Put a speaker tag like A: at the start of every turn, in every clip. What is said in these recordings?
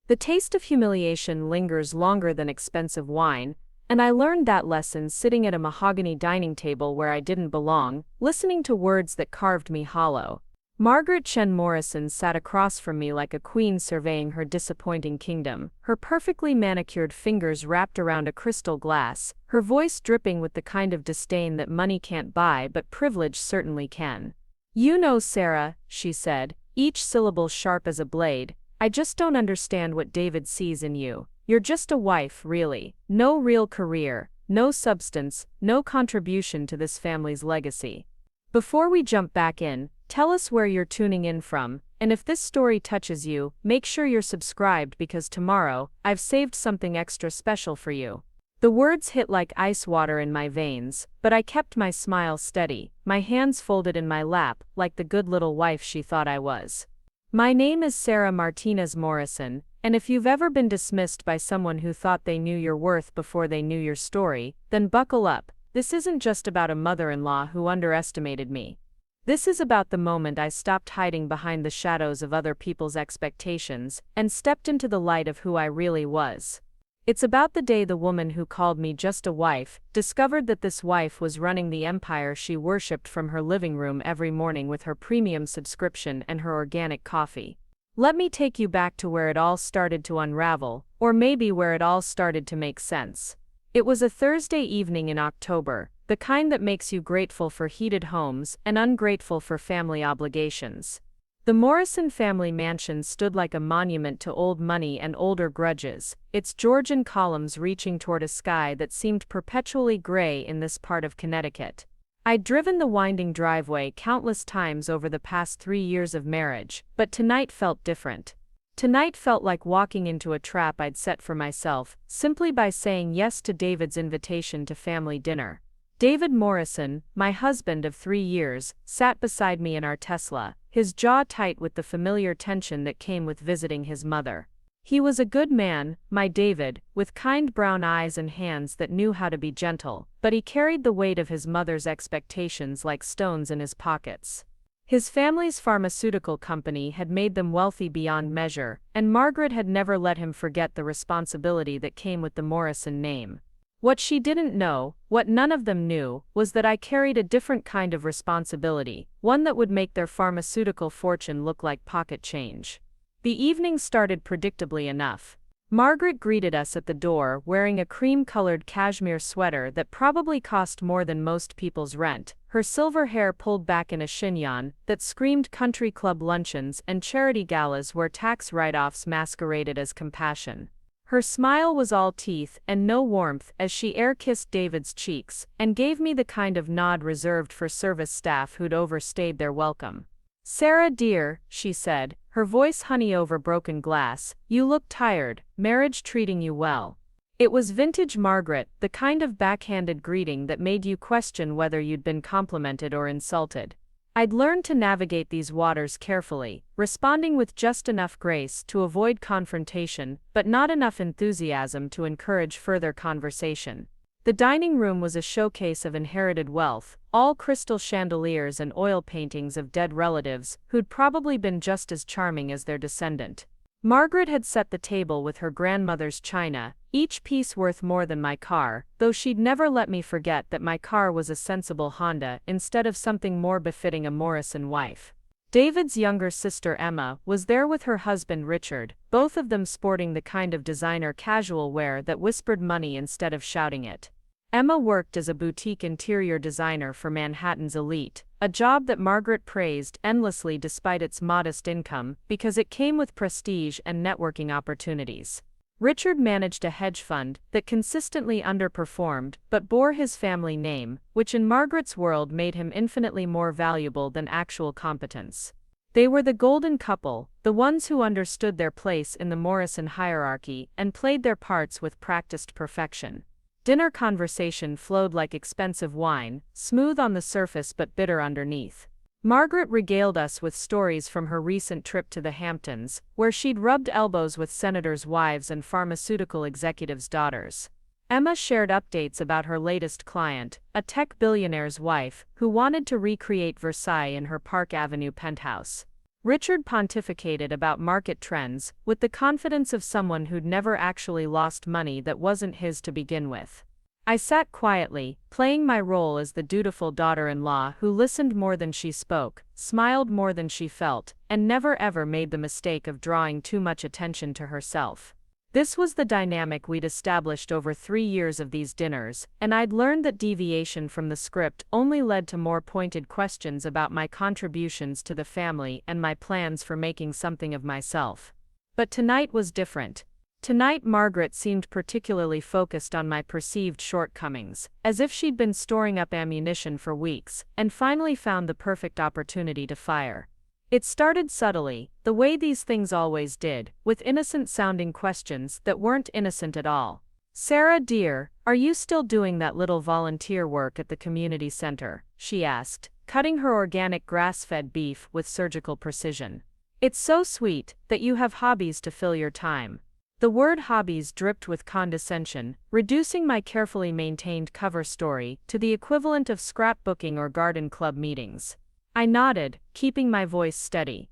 A: The taste of humiliation lingers longer than expensive wine, and I learned that lesson sitting at a mahogany dining table where I didn't belong, listening to words that carved me hollow. Margaret Chen-Morrison sat across from me like a queen surveying her disappointing kingdom, her perfectly manicured fingers wrapped around a crystal glass, her voice dripping with the kind of disdain that money can't buy but privilege certainly can. "You know, Sarah," she said, each syllable sharp as a blade, "I just don't understand what David sees in you. You're just a wife, really. No real career, no substance, no contribution to this family's legacy." Before we jump back in, tell us where you're tuning in from, and if this story touches you, make sure you're subscribed because tomorrow, I've saved something extra special for you. The words hit like ice water in my veins, but I kept my smile steady, my hands folded in my lap, like the good little wife she thought I was. My name is Sarah Martinez Morrison, and if you've ever been dismissed by someone who thought they knew your worth before they knew your story, then buckle up. This isn't just about a mother-in-law who underestimated me. This is about the moment I stopped hiding behind the shadows of other people's expectations and stepped into the light of who I really was. It's about the day the woman who called me just a wife discovered that this wife was running the empire she worshipped from her living room every morning with her premium subscription and her organic coffee. Let me take you back to where it all started to unravel, or maybe where it all started to make sense. It was a Thursday evening in October, the kind that makes you grateful for heated homes and ungrateful for family obligations. The Morrison family mansion stood like a monument to old money and older grudges, its Georgian columns reaching toward a sky that seemed perpetually gray in this part of Connecticut. I'd driven the winding driveway countless times over the past 3 years of marriage, but tonight felt different. Tonight felt like walking into a trap I'd set for myself, simply by saying yes to David's invitation to family dinner. David Morrison, my husband of 3 years, sat beside me in our Tesla, his jaw tight with the familiar tension that came with visiting his mother. He was a good man, my David, with kind brown eyes and hands that knew how to be gentle, but he carried the weight of his mother's expectations like stones in his pockets. His family's pharmaceutical company had made them wealthy beyond measure, and Margaret had never let him forget the responsibility that came with the Morrison name. What she didn't know, what none of them knew, was that I carried a different kind of responsibility, one that would make their pharmaceutical fortune look like pocket change. The evening started predictably enough. Margaret greeted us at the door wearing a cream-colored cashmere sweater that probably cost more than most people's rent, her silver hair pulled back in a chignon that screamed country club luncheons and charity galas where tax write-offs masqueraded as compassion. Her smile was all teeth and no warmth as she air-kissed David's cheeks and gave me the kind of nod reserved for service staff who'd overstayed their welcome. "Sarah dear," she said, her voice honey over broken glass, "you look tired, marriage treating you well." It was vintage Margaret, the kind of backhanded greeting that made you question whether you'd been complimented or insulted. I'd learned to navigate these waters carefully, responding with just enough grace to avoid confrontation, but not enough enthusiasm to encourage further conversation. The dining room was a showcase of inherited wealth, all crystal chandeliers and oil paintings of dead relatives who'd probably been just as charming as their descendant. Margaret had set the table with her grandmother's china, each piece worth more than my car, though she'd never let me forget that my car was a sensible Honda instead of something more befitting a Morrison wife. David's younger sister Emma was there with her husband Richard, both of them sporting the kind of designer casual wear that whispered money instead of shouting it. Emma worked as a boutique interior designer for Manhattan's elite, a job that Margaret praised endlessly despite its modest income, because it came with prestige and networking opportunities. Richard managed a hedge fund that consistently underperformed but bore his family name, which in Margaret's world made him infinitely more valuable than actual competence. They were the golden couple, the ones who understood their place in the Morrison hierarchy and played their parts with practiced perfection. Dinner conversation flowed like expensive wine, smooth on the surface but bitter underneath. Margaret regaled us with stories from her recent trip to the Hamptons, where she'd rubbed elbows with senators' wives and pharmaceutical executives' daughters. Emma shared updates about her latest client, a tech billionaire's wife, who wanted to recreate Versailles in her Park Avenue penthouse. Richard pontificated about market trends, with the confidence of someone who'd never actually lost money that wasn't his to begin with. I sat quietly, playing my role as the dutiful daughter-in-law who listened more than she spoke, smiled more than she felt, and never ever made the mistake of drawing too much attention to herself. This was the dynamic we'd established over 3 years of these dinners, and I'd learned that deviation from the script only led to more pointed questions about my contributions to the family and my plans for making something of myself. But tonight was different. Tonight Margaret seemed particularly focused on my perceived shortcomings, as if she'd been storing up ammunition for weeks, and finally found the perfect opportunity to fire. It started subtly, the way these things always did, with innocent-sounding questions that weren't innocent at all. "Sarah, dear, are you still doing that little volunteer work at the community center?" she asked, cutting her organic grass-fed beef with surgical precision. "It's so sweet that you have hobbies to fill your time." The word hobbies dripped with condescension, reducing my carefully maintained cover story to the equivalent of scrapbooking or garden club meetings. I nodded, keeping my voice steady.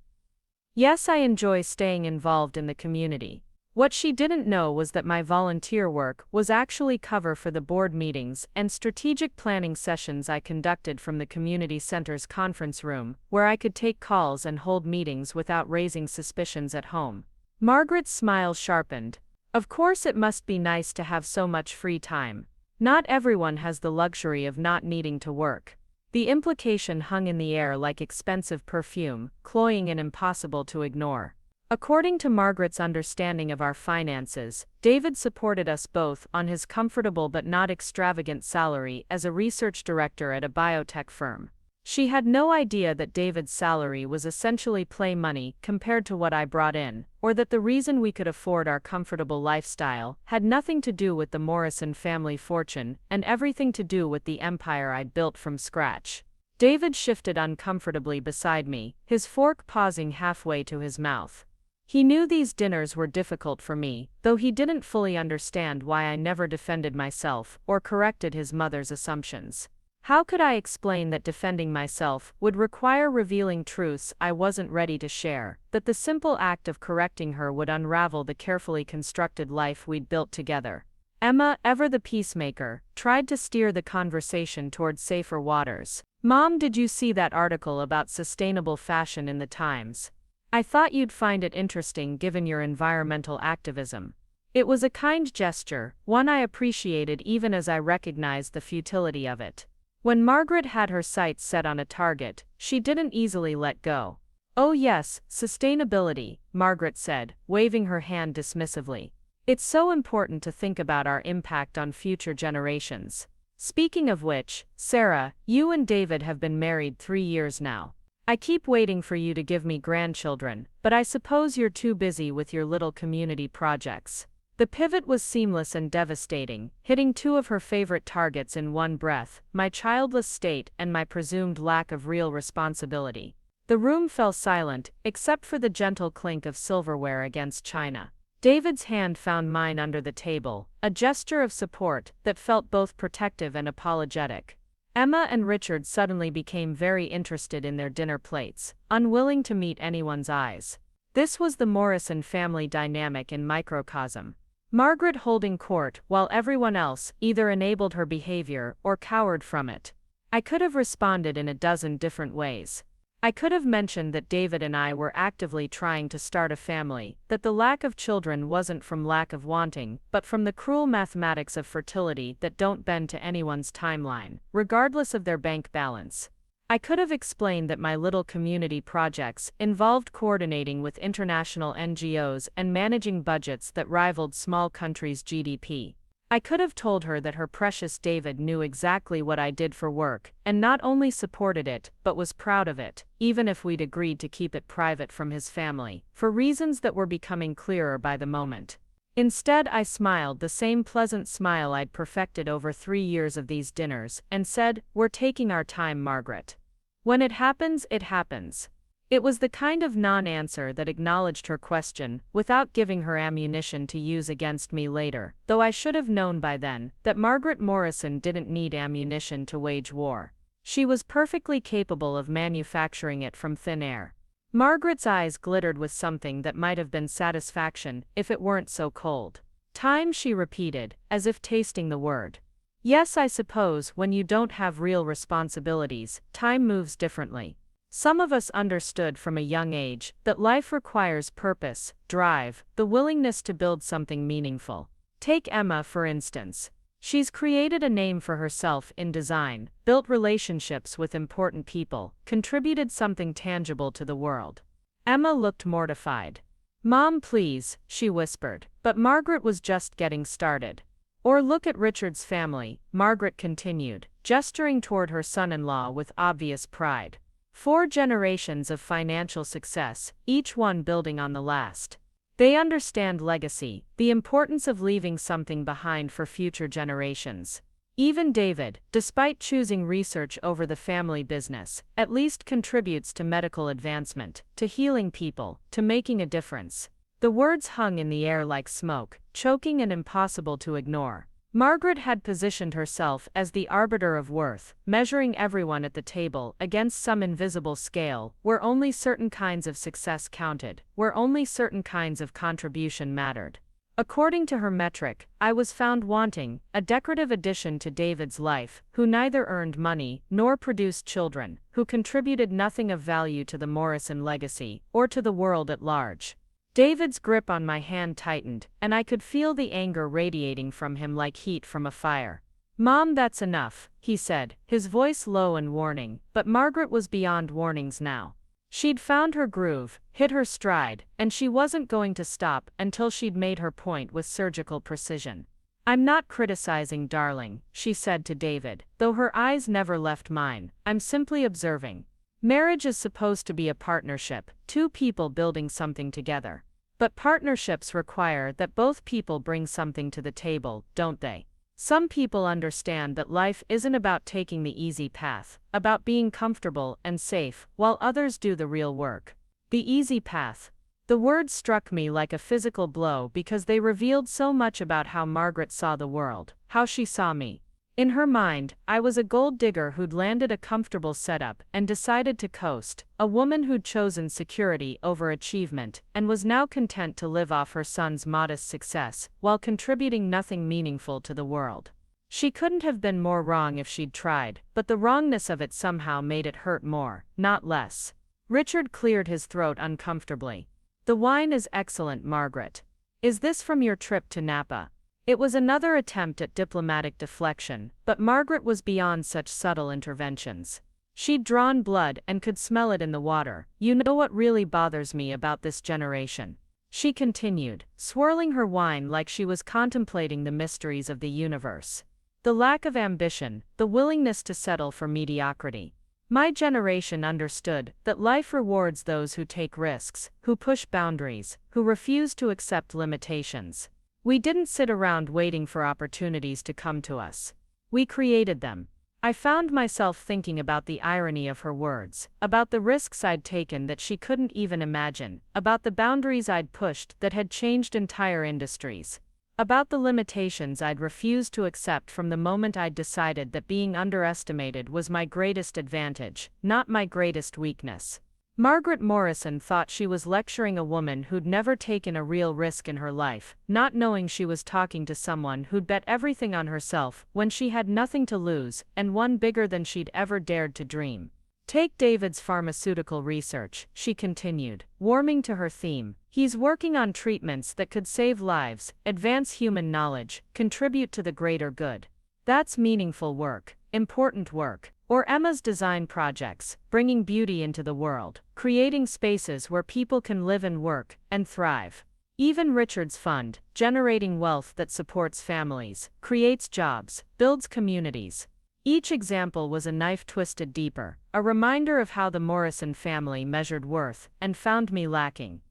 A: Yes, I enjoy staying involved in the community. What she didn't know was that my volunteer work was actually cover for the board meetings and strategic planning sessions I conducted from the community center's conference room, where I could take calls and hold meetings without raising suspicions at home. Margaret's smile sharpened. Of course it must be nice to have so much free time. Not everyone has the luxury of not needing to work. The implication hung in the air like expensive perfume, cloying and impossible to ignore. According to Margaret's understanding of our finances, David supported us both on his comfortable but not extravagant salary as a research director at a biotech firm. She had no idea that David's salary was essentially play money compared to what I brought in, or that the reason we could afford our comfortable lifestyle had nothing to do with the Morrison family fortune and everything to do with the empire I'd built from scratch. David shifted uncomfortably beside me, his fork pausing halfway to his mouth. He knew these dinners were difficult for me, though he didn't fully understand why I never defended myself or corrected his mother's assumptions. How could I explain that defending myself would require revealing truths I wasn't ready to share, that the simple act of correcting her would unravel the carefully constructed life we'd built together? Emma, ever the peacemaker, tried to steer the conversation toward safer waters. "Mom, did you see that article about sustainable fashion in the Times? I thought you'd find it interesting given your environmental activism." It was a kind gesture, one I appreciated even as I recognized the futility of it. When Margaret had her sights set on a target, she didn't easily let go. "Oh yes, sustainability," Margaret said, waving her hand dismissively. "It's so important to think about our impact on future generations. Speaking of which, Sarah, you and David have been married 3 years now. I keep waiting for you to give me grandchildren, but I suppose you're too busy with your little community projects." The pivot was seamless and devastating, hitting 2 of her favorite targets in one breath, my childless state and my presumed lack of real responsibility. The room fell silent, except for the gentle clink of silverware against china. David's hand found mine under the table, a gesture of support that felt both protective and apologetic. Emma and Richard suddenly became very interested in their dinner plates, unwilling to meet anyone's eyes. This was the Morrison family dynamic in microcosm. Margaret holding court while everyone else either enabled her behavior or cowered from it. I could have responded in a dozen different ways. I could have mentioned that David and I were actively trying to start a family, that the lack of children wasn't from lack of wanting, but from the cruel mathematics of fertility that don't bend to anyone's timeline, regardless of their bank balance. I could have explained that my little community projects involved coordinating with international NGOs and managing budgets that rivaled small countries' GDP. I could have told her that her precious David knew exactly what I did for work, and not only supported it, but was proud of it, even if we'd agreed to keep it private from his family, for reasons that were becoming clearer by the moment. Instead, I smiled the same pleasant smile I'd perfected over 3 years of these dinners, and said, "We're taking our time, Margaret. When it happens, it happens." It was the kind of non-answer that acknowledged her question, without giving her ammunition to use against me later, though I should have known by then that Margaret Morrison didn't need ammunition to wage war. She was perfectly capable of manufacturing it from thin air. Margaret's eyes glittered with something that might have been satisfaction if it weren't so cold. Time, she repeated, as if tasting the word. Yes, I suppose when you don't have real responsibilities, time moves differently. Some of us understood from a young age that life requires purpose, drive, the willingness to build something meaningful. Take Emma, for instance. She's created a name for herself in design, built relationships with important people, contributed something tangible to the world. Emma looked mortified. Mom, please, she whispered, but Margaret was just getting started. Or look at Richard's family, Margaret continued, gesturing toward her son-in-law with obvious pride. 4 generations of financial success, each one building on the last. They understand legacy, the importance of leaving something behind for future generations. Even David, despite choosing research over the family business, at least contributes to medical advancement, to healing people, to making a difference. The words hung in the air like smoke, choking and impossible to ignore. Margaret had positioned herself as the arbiter of worth, measuring everyone at the table against some invisible scale, where only certain kinds of success counted, where only certain kinds of contribution mattered. According to her metric, I was found wanting, a decorative addition to David's life, who neither earned money nor produced children, who contributed nothing of value to the Morrison legacy, or to the world at large. David's grip on my hand tightened, and I could feel the anger radiating from him like heat from a fire. Mom, that's enough, he said, his voice low and warning, but Margaret was beyond warnings now. She'd found her groove, hit her stride, and she wasn't going to stop until she'd made her point with surgical precision. I'm not criticizing, darling, she said to David, though her eyes never left mine. I'm simply observing. Marriage is supposed to be a partnership, 2 people building something together. But partnerships require that both people bring something to the table, don't they? Some people understand that life isn't about taking the easy path, about being comfortable and safe, while others do the real work. The easy path. The words struck me like a physical blow because they revealed so much about how Margaret saw the world, how she saw me. In her mind, I was a gold digger who'd landed a comfortable setup and decided to coast, a woman who'd chosen security over achievement and was now content to live off her son's modest success while contributing nothing meaningful to the world. She couldn't have been more wrong if she'd tried, but the wrongness of it somehow made it hurt more, not less. Richard cleared his throat uncomfortably. The wine is excellent, Margaret. Is this from your trip to Napa? It was another attempt at diplomatic deflection, but Margaret was beyond such subtle interventions. She'd drawn blood and could smell it in the water. You know what really bothers me about this generation? She continued, swirling her wine like she was contemplating the mysteries of the universe. The lack of ambition, the willingness to settle for mediocrity. My generation understood that life rewards those who take risks, who push boundaries, who refuse to accept limitations. We didn't sit around waiting for opportunities to come to us. We created them. I found myself thinking about the irony of her words, about the risks I'd taken that she couldn't even imagine, about the boundaries I'd pushed that had changed entire industries, about the limitations I'd refused to accept from the moment I'd decided that being underestimated was my greatest advantage, not my greatest weakness. Margaret Morrison thought she was lecturing a woman who'd never taken a real risk in her life, not knowing she was talking to someone who'd bet everything on herself when she had nothing to lose and won bigger than she'd ever dared to dream. Take David's pharmaceutical research, she continued, warming to her theme. He's working on treatments that could save lives, advance human knowledge, contribute to the greater good. That's meaningful work, important work. Or Emma's design projects, bringing beauty into the world, creating spaces where people can live and work, and thrive. Even Richard's fund, generating wealth that supports families, creates jobs, builds communities. Each example was a knife twisted deeper, a reminder of how the Morrison family measured worth, and found me lacking.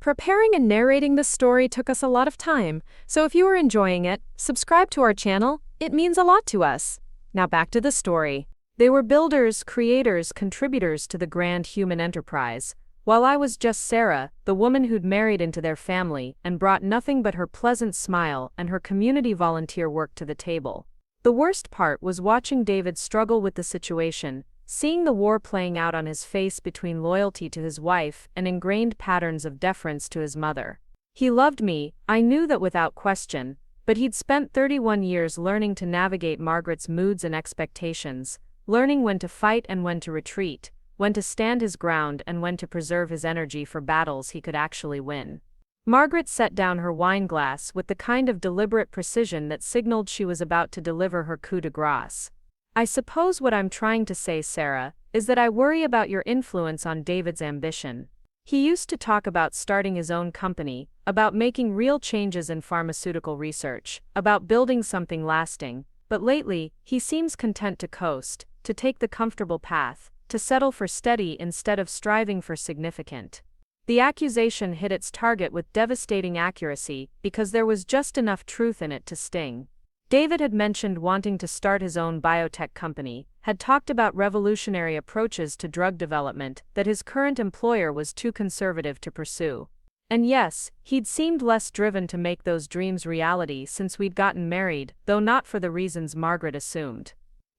B: Preparing and narrating this story took us a lot of time, so if you are enjoying it, subscribe to our channel, it means a lot to us. Now back to the story. They were builders, creators, contributors to the grand human enterprise, while I was just Sarah, the woman who'd married into their family and brought nothing but her pleasant smile and her community volunteer work to the table. The worst part was watching David struggle with the situation,
A: seeing the war playing out on his face between loyalty to his wife and ingrained patterns of deference to his mother. He loved me, I knew that without question, but he'd spent 31 years learning to navigate Margaret's moods and expectations, learning when to fight and when to retreat, when to stand his ground and when to preserve his energy for battles he could actually win. Margaret set down her wine glass with the kind of deliberate precision that signaled she was about to deliver her coup de grace. I suppose what I'm trying to say, Sarah, is that I worry about your influence on David's ambition. He used to talk about starting his own company, about making real changes in pharmaceutical research, about building something lasting, but lately, he seems content to coast, to take the comfortable path, to settle for steady instead of striving for significant. The accusation hit its target with devastating accuracy because there was just enough truth in it to sting. David had mentioned wanting to start his own biotech company, had talked about revolutionary approaches to drug development that his current employer was too conservative to pursue. And yes, he'd seemed less driven to make those dreams reality since we'd gotten married, though not for the reasons Margaret assumed.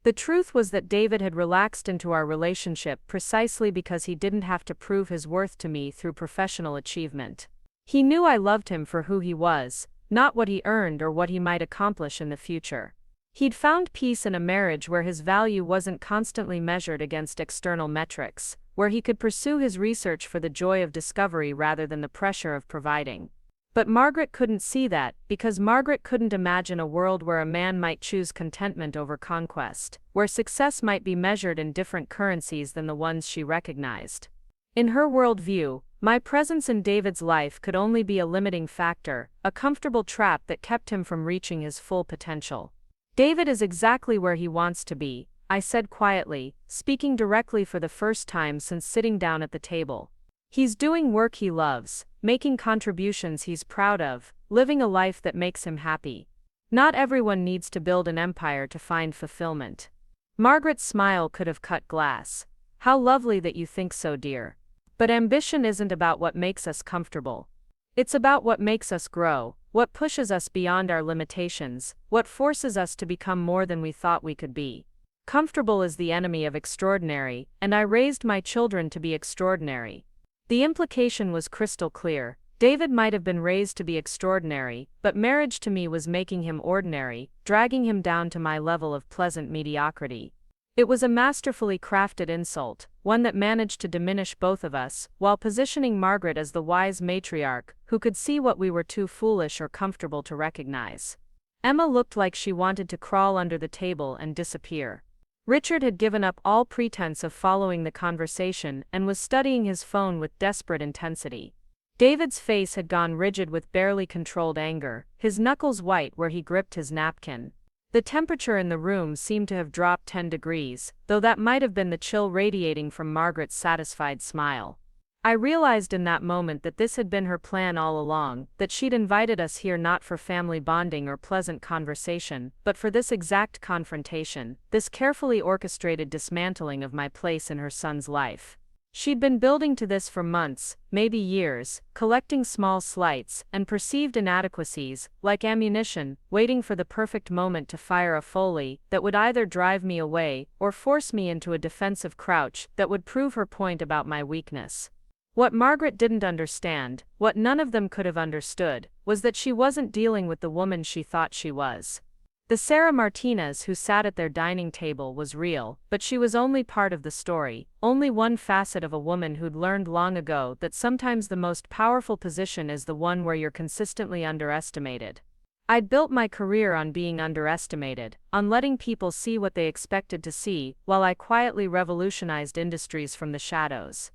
A: The truth was that David had relaxed into our relationship precisely because he didn't have to prove his worth to me through professional achievement. He knew I loved him for who he was, not what he earned or what he might accomplish in the future. He'd found peace in a marriage where his value wasn't constantly measured against external metrics, where he could pursue his research for the joy of discovery rather than the pressure of providing. But Margaret couldn't see that, because Margaret couldn't imagine a world where a man might choose contentment over conquest, where success might be measured in different currencies than the ones she recognized. In her worldview, my presence in David's life could only be a limiting factor, a comfortable trap that kept him from reaching his full potential. David is exactly where he wants to be, I said quietly, speaking directly for the first time since sitting down at the table. He's doing work he loves, making contributions he's proud of, living a life that makes him happy. Not everyone needs to build an empire to find fulfillment. Margaret's smile could have cut glass. How lovely that you think so, dear. But ambition isn't about what makes us comfortable. It's about what makes us grow, what pushes us beyond our limitations, what forces us to become more than we thought we could be. Comfortable is the enemy of extraordinary, and I raised my children to be extraordinary. The implication was crystal clear. David might have been raised to be extraordinary, but marriage to me was making him ordinary, dragging him down to my level of pleasant mediocrity. It was a masterfully crafted insult, one that managed to diminish both of us, while positioning Margaret as the wise matriarch, who could see what we were too foolish or comfortable to recognize. Emma looked like she wanted to crawl under the table and disappear. Richard had given up all pretense of following the conversation and was studying his phone with desperate intensity. David's face had gone rigid with barely controlled anger, his knuckles white where he gripped his napkin. The temperature in the room seemed to have dropped 10 degrees, though that might have been the chill radiating from Margaret's satisfied smile. I realized in that moment that this had been her plan all along, that she'd invited us here not for family bonding or pleasant conversation, but for this exact confrontation, this carefully orchestrated dismantling of my place in her son's life. She'd been building to this for months, maybe years, collecting small slights and perceived inadequacies, like ammunition, waiting for the perfect moment to fire a volley that would either drive me away or force me into a defensive crouch that would prove her point about my weakness. What Margaret didn't understand, what none of them could have understood, was that she wasn't dealing with the woman she thought she was. The Sarah Martinez who sat at their dining table was real, but she was only part of the story, only one facet of a woman who'd learned long ago that sometimes the most powerful position is the one where you're consistently underestimated. I'd built my career on being underestimated, on letting people see what they expected to see, while I quietly revolutionized industries from the shadows.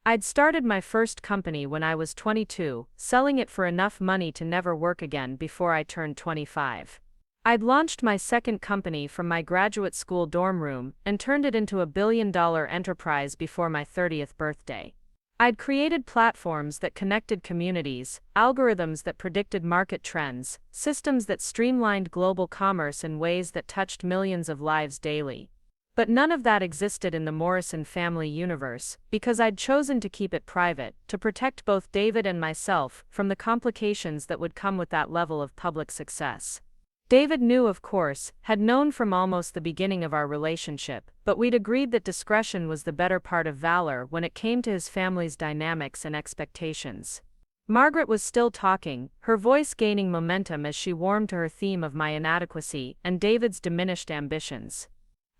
A: I'd started my first company when I was 22, selling it for enough money to never work again before I turned 25. I'd launched my second company from my graduate school dorm room and turned it into a billion-dollar enterprise before my 30th birthday. I'd created platforms that connected communities, algorithms that predicted market trends, systems that streamlined global commerce in ways that touched millions of lives daily. But none of that existed in the Morrison family universe, because I'd chosen to keep it private, to protect both David and myself from the complications that would come with that level of public success. David knew, of course, had known from almost the beginning of our relationship, but we'd agreed that discretion was the better part of valor when it came to his family's dynamics and expectations. Margaret was still talking, her voice gaining momentum as she warmed to her theme of my inadequacy and David's diminished ambitions.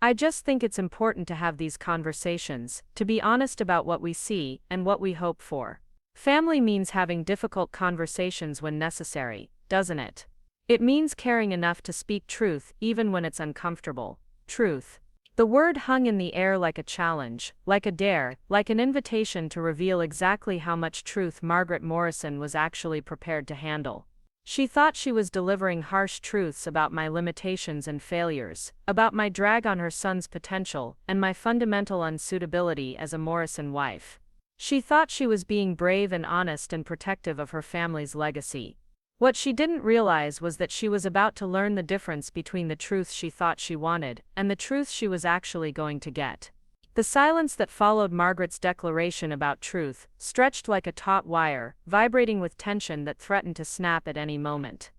A: I just think it's important to have these conversations, to be honest about what we see and what we hope for. Family means having difficult conversations when necessary, doesn't it? It means caring enough to speak truth even when it's uncomfortable. Truth. The word hung in the air like a challenge, like a dare, like an invitation to reveal exactly how much truth Margaret Morrison was actually prepared to handle. She thought she was delivering harsh truths about my limitations and failures, about my drag on her son's potential, and my fundamental unsuitability as a Morrison wife. She thought she was being brave and honest and protective of her family's legacy. What she didn't realize was that she was about to learn the difference between the truth she thought she wanted and the truth she was actually going to get. The silence that followed Margaret's declaration about truth stretched like a taut wire, vibrating with tension that threatened to snap at any moment.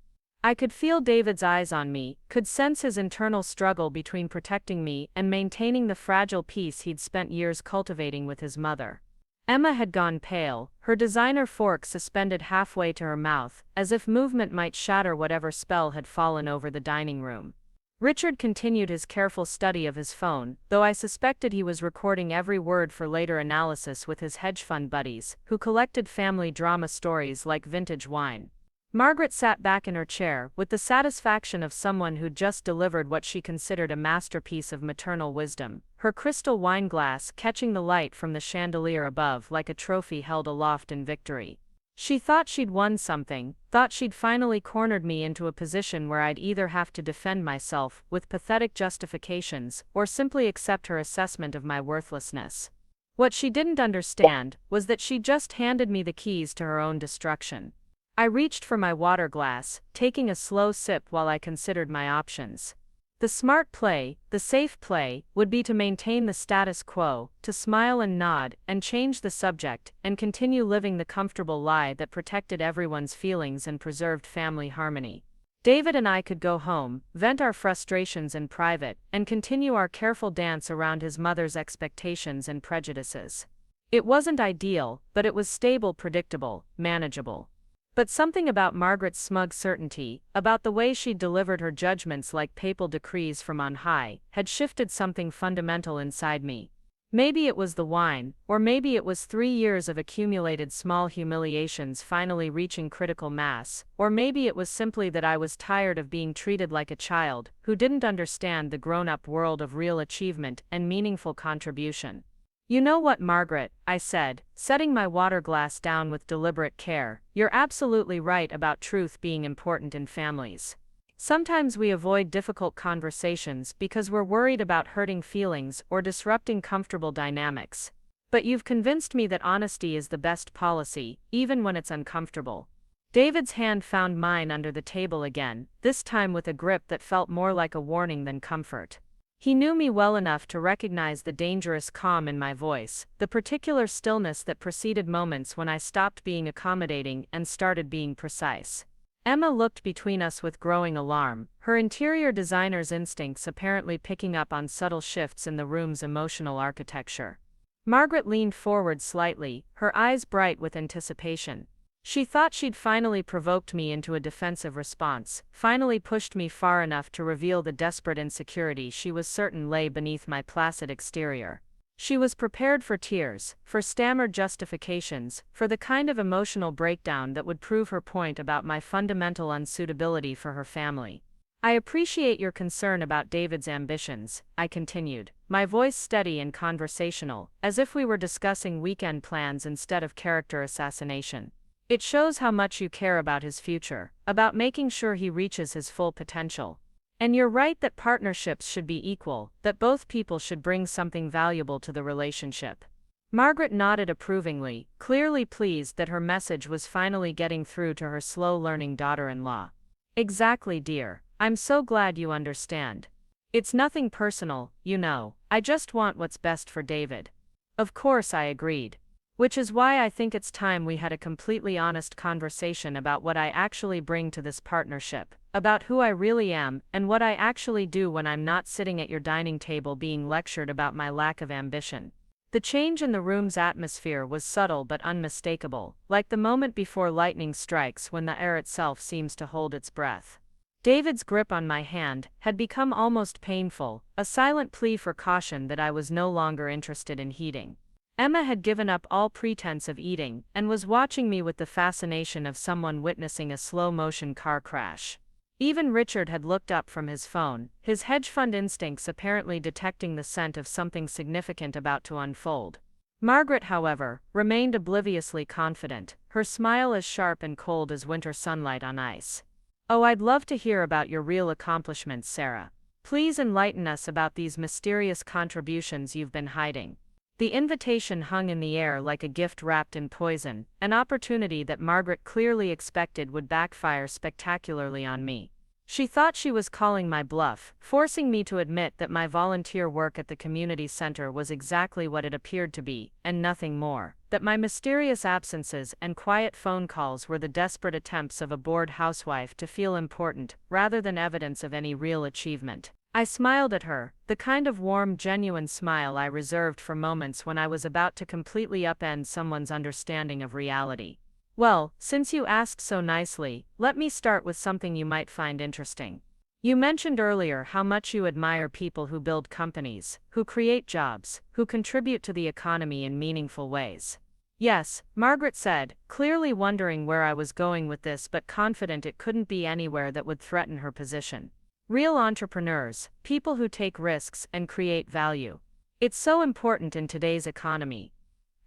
A: I could feel David's eyes on me, could sense his internal struggle between protecting me and maintaining the fragile peace he'd spent years cultivating with his mother. Emma had gone pale, her designer fork suspended halfway to her mouth, as if movement might shatter whatever spell had fallen over the dining room. Richard continued his careful study of his phone, though I suspected he was recording every word for later analysis with his hedge fund buddies, who collected family drama stories like vintage wine. Margaret sat back in her chair, with the satisfaction of someone who'd just delivered what she considered a masterpiece of maternal wisdom, her crystal wine glass catching the light from the chandelier above like a trophy held aloft in victory. She thought she'd won something, thought she'd finally cornered me into a position where I'd either have to defend myself with pathetic justifications or simply accept her assessment of my worthlessness. What she didn't understand was that she just handed me the keys to her own destruction. I reached for my water glass, taking a slow sip while I considered my options. The smart play, the safe play, would be to maintain the status quo, to smile and nod, and change the subject, and continue living the comfortable lie that protected everyone's feelings and preserved family harmony. David and I could go home, vent our frustrations in private, and continue our careful dance around his mother's expectations and prejudices. It wasn't ideal, but it was stable, predictable, manageable. But something about Margaret's smug certainty, about the way she delivered her judgments like papal decrees from on high, had shifted something fundamental inside me. Maybe it was the wine, or maybe it was 3 years of accumulated small humiliations finally reaching critical mass, or maybe it was simply that I was tired of being treated like a child who didn't understand the grown-up world of real achievement and meaningful contribution. "You know what, Margaret," I said, setting my water glass down with deliberate care, "you're absolutely right about truth being important in families. Sometimes we avoid difficult conversations because we're worried about hurting feelings or disrupting comfortable dynamics. But you've convinced me that honesty is the best policy, even when it's uncomfortable." David's hand found mine under the table again, this time with a grip that felt more like a warning than comfort. He knew me well enough to recognize the dangerous calm in my voice, the particular stillness that preceded moments when I stopped being accommodating and started being precise. Emma looked between us with growing alarm, her interior designer's instincts apparently picking up on subtle shifts in the room's emotional architecture. Margaret leaned forward slightly, her eyes bright with anticipation. She thought she'd finally provoked me into a defensive response, finally pushed me far enough to reveal the desperate insecurity she was certain lay beneath my placid exterior. She was prepared for tears, for stammered justifications, for the kind of emotional breakdown that would prove her point about my fundamental unsuitability for her family. "I appreciate your concern about David's ambitions," I continued, my voice steady and conversational, as if we were discussing weekend plans instead of character assassination. "It shows how much you care about his future, about making sure he reaches his full potential. And you're right that partnerships should be equal, that both people should bring something valuable to the relationship." Margaret nodded approvingly, clearly pleased that her message was finally getting through to her slow-learning daughter-in-law. "Exactly, dear. I'm so glad you understand. It's nothing personal, you know. I just want what's best for David." Of course, I agreed. Which is why I think it's time we had a completely honest conversation about what I actually bring to this partnership, about who I really am and what I actually do when I'm not sitting at your dining table being lectured about my lack of ambition. The change in the room's atmosphere was subtle but unmistakable, like the moment before lightning strikes when the air itself seems to hold its breath. David's grip on my hand had become almost painful, a silent plea for caution that I was no longer interested in heeding. Emma had given up all pretense of eating and was watching me with the fascination of someone witnessing a slow-motion car crash. Even Richard had looked up from his phone, his hedge fund instincts apparently detecting the scent of something significant about to unfold. Margaret, however, remained obliviously confident, her smile as sharp and cold as winter sunlight on ice. "Oh, I'd love to hear about your real accomplishments, Sarah. Please enlighten us about these mysterious contributions you've been hiding." The invitation hung in the air like a gift wrapped in poison, an opportunity that Margaret clearly expected would backfire spectacularly on me. She thought she was calling my bluff, forcing me to admit that my volunteer work at the community center was exactly what it appeared to be, and nothing more, that my mysterious absences and quiet phone calls were the desperate attempts of a bored housewife to feel important, rather than evidence of any real achievement. I smiled at her, the kind of warm, genuine smile I reserved for moments when I was about to completely upend someone's understanding of reality. "Well, since you asked so nicely, let me start with something you might find interesting. You mentioned earlier how much you admire people who build companies, who create jobs, who contribute to the economy in meaningful ways." "Yes," Margaret said, clearly wondering where I was going with this but confident it couldn't be anywhere that would threaten her position. "Real entrepreneurs, people who take risks and create value. It's so important in today's economy."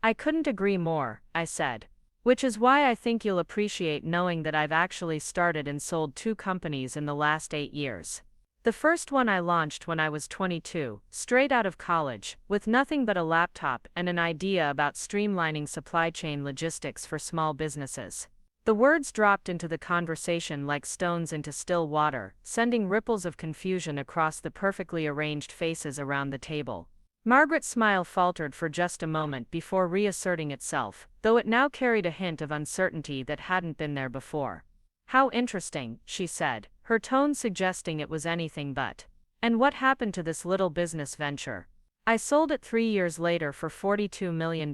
A: "I couldn't agree more," I said. "Which is why I think you'll appreciate knowing that I've actually started and sold 2 companies in the last 8 years. The first one I launched when I was 22, straight out of college, with nothing but a laptop and an idea about streamlining supply chain logistics for small businesses." The words dropped into the conversation like stones into still water, sending ripples of confusion across the perfectly arranged faces around the table. Margaret's smile faltered for just a moment before reasserting itself, though it now carried a hint of uncertainty that hadn't been there before. "How interesting," she said, her tone suggesting it was anything but. "And what happened to this little business venture?" "I sold it 3 years later for $42 million,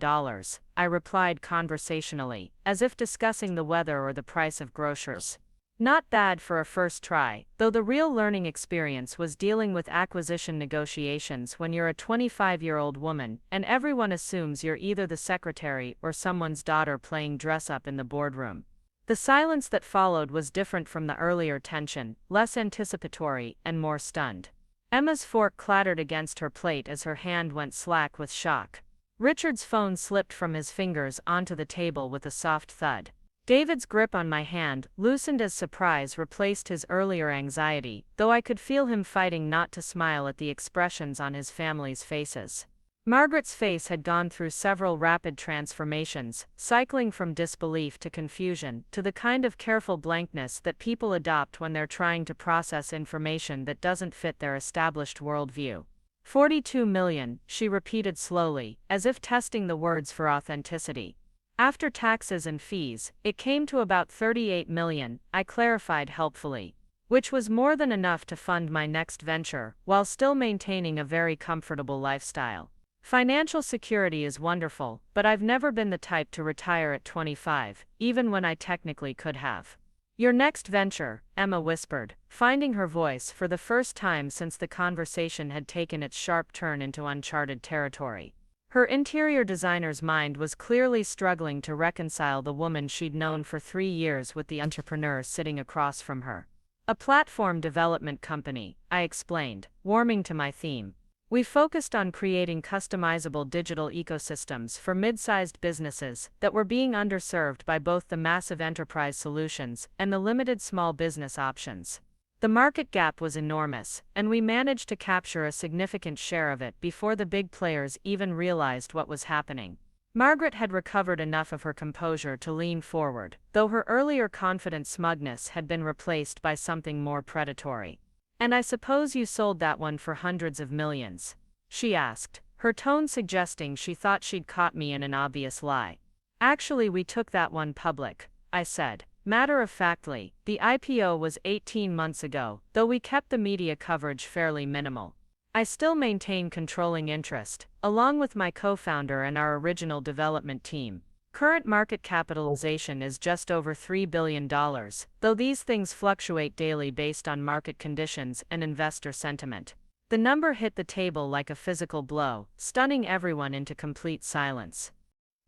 A: I replied conversationally, as if discussing the weather or the price of groceries. Not bad for a first try, though the real learning experience was dealing with acquisition negotiations when you're a 25-year-old woman, and everyone assumes you're either the secretary or someone's daughter playing dress-up in the boardroom. The silence that followed was different from the earlier tension, less anticipatory and more stunned. Emma's fork clattered against her plate as her hand went slack with shock. Richard's phone slipped from his fingers onto the table with a soft thud. David's grip on my hand, loosened as surprise replaced his earlier anxiety, though I could feel him fighting not to smile at the expressions on his family's faces. Margaret's face had gone through several rapid transformations, cycling from disbelief to confusion, to the kind of careful blankness that people adopt when they're trying to process information that doesn't fit their established worldview. 42 million, she repeated slowly, as if testing the words for authenticity. After taxes and fees, it came to about 38 million, I clarified helpfully. Which was more than enough to fund my next venture, while still maintaining a very comfortable lifestyle. Financial security is wonderful, but I've never been the type to retire at 25, even when I technically could have. Your next venture, Emma whispered, finding her voice for the first time since the conversation had taken its sharp turn into uncharted territory. Her interior designer's mind was clearly struggling to reconcile the woman she'd known for 3 years with the entrepreneur sitting across from her. A platform development company, I explained, warming to my theme. We focused on creating customizable digital ecosystems for mid-sized businesses that were being underserved by both the massive enterprise solutions and the limited small business options. The market gap was enormous, and we managed to capture a significant share of it before the big players even realized what was happening. Margaret had recovered enough of her composure to lean forward, though her earlier confident smugness had been replaced by something more predatory. "And I suppose you sold that one for hundreds of millions?" she asked, her tone suggesting she thought she'd caught me in an obvious lie. "Actually, we took that one public," I said. Matter-of-factly, the IPO was 18 months ago, though we kept the media coverage fairly minimal. I still maintain controlling interest, along with my co-founder and our original development team. Current market capitalization is just over $3 billion, though these things fluctuate daily based on market conditions and investor sentiment. The number hit the table like a physical blow, stunning everyone into complete silence.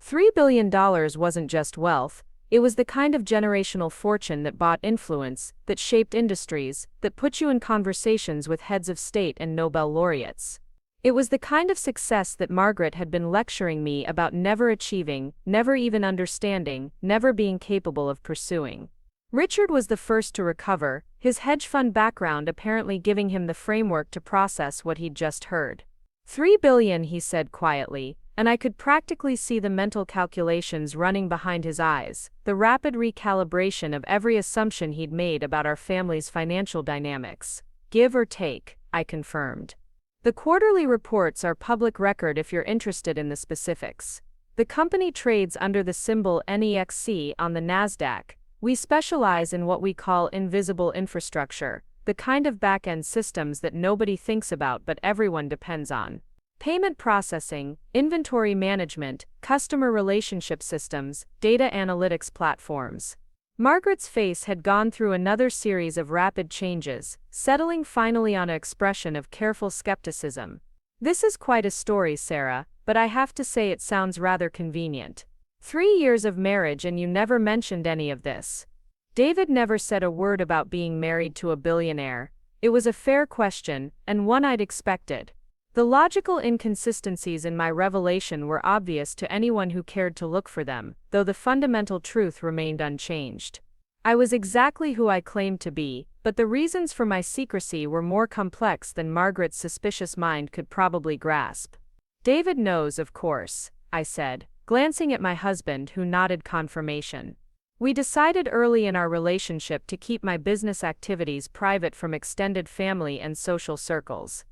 B: $3 billion wasn't just wealth, it was the kind of generational fortune that bought influence, that shaped industries, that put you in conversations with heads of state and Nobel laureates. It was the kind of success that Margaret had been lecturing me about never achieving, never even understanding, never being capable of pursuing. Richard was the first to recover, his hedge fund background apparently giving him the framework to process what he'd just heard. $3 billion, he said quietly, and I could practically see the mental calculations running behind his eyes, the rapid recalibration of every assumption he'd made about our family's financial dynamics. Give or take, I confirmed. The quarterly reports are public record if you're interested in the specifics. The company trades under the symbol NEXC on the NASDAQ. We specialize in what we call invisible infrastructure, the kind of back-end systems that nobody thinks about but everyone depends on. Payment processing, inventory management, customer relationship systems, data analytics platforms. Margaret's face had gone through another series of rapid changes, settling finally on an expression of careful skepticism. This is quite a story, Sarah, but I have to say it sounds rather convenient. 3 years of marriage and you never mentioned any of this. David never said a word about being married to a billionaire. It was a fair question, and one I'd expected. The logical inconsistencies in my revelation were obvious to anyone who cared to look for them, though the fundamental truth remained unchanged. I was exactly who I claimed to be, but the reasons for my secrecy were more complex than Margaret's suspicious mind could probably grasp. David knows, of course, I said, glancing at my husband who nodded confirmation. We decided early in our relationship to keep my business activities private from extended family and social circles.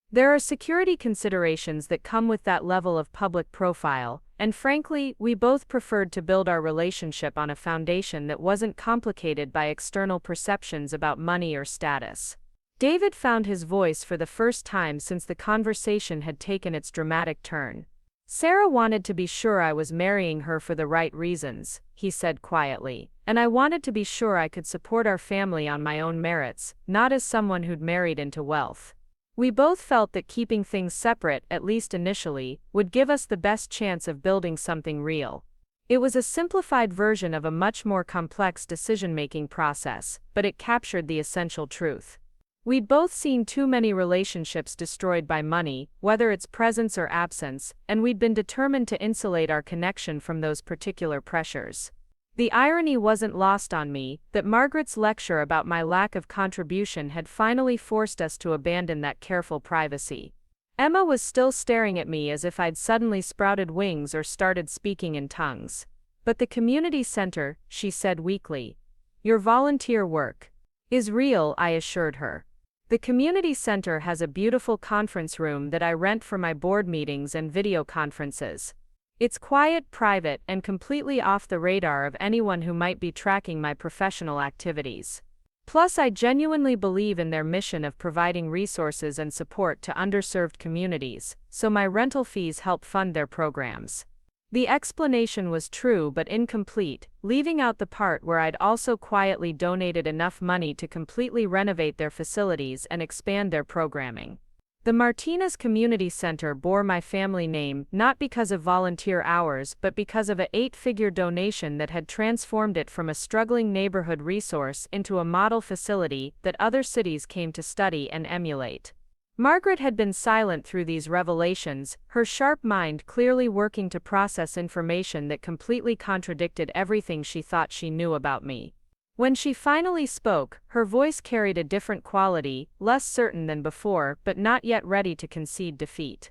B: There are security considerations that come with that level of public profile, and frankly, we both preferred to build our relationship on a foundation that wasn't complicated by external perceptions about money or status. David found his voice for the first time since the conversation had taken its dramatic turn. Sarah wanted to be sure I was marrying her for the right reasons, he said quietly, and I wanted to be sure I could support our family on my own merits, not as someone who'd married into wealth. We both felt that keeping things separate, at least initially, would give us the best chance of building something real. It was a simplified version of a much more complex decision-making process, but it captured the essential truth. We'd both seen too many relationships destroyed by money, whether its presence or absence, and we'd been determined to insulate our connection from those particular pressures. The irony wasn't lost on me that Margaret's lecture about my lack of contribution had finally forced us to abandon that careful privacy. Emma was still staring at me as if I'd suddenly sprouted wings or started speaking in tongues. But the community center, she said weakly. Your volunteer work is real, I assured her. The community center has a beautiful conference room that I rent for my board meetings and video conferences. It's quiet, private, and completely off the radar of anyone who might be tracking my professional activities. Plus, I genuinely believe in their mission of providing resources and support to underserved communities, so my rental fees help fund their programs. The explanation was true but incomplete, leaving out the part where I'd also quietly donated enough money to completely renovate their facilities and expand their programming. The Martinez Community Center bore my family name not because of volunteer hours but because of an 8-figure donation that had transformed it from a struggling neighborhood resource into a model facility that other cities came to study and emulate. Margaret had been silent through these revelations, her sharp mind clearly working to process information that completely contradicted everything she thought she knew about me. When she finally spoke, her voice carried a different quality, less certain than before, but not yet ready to concede defeat.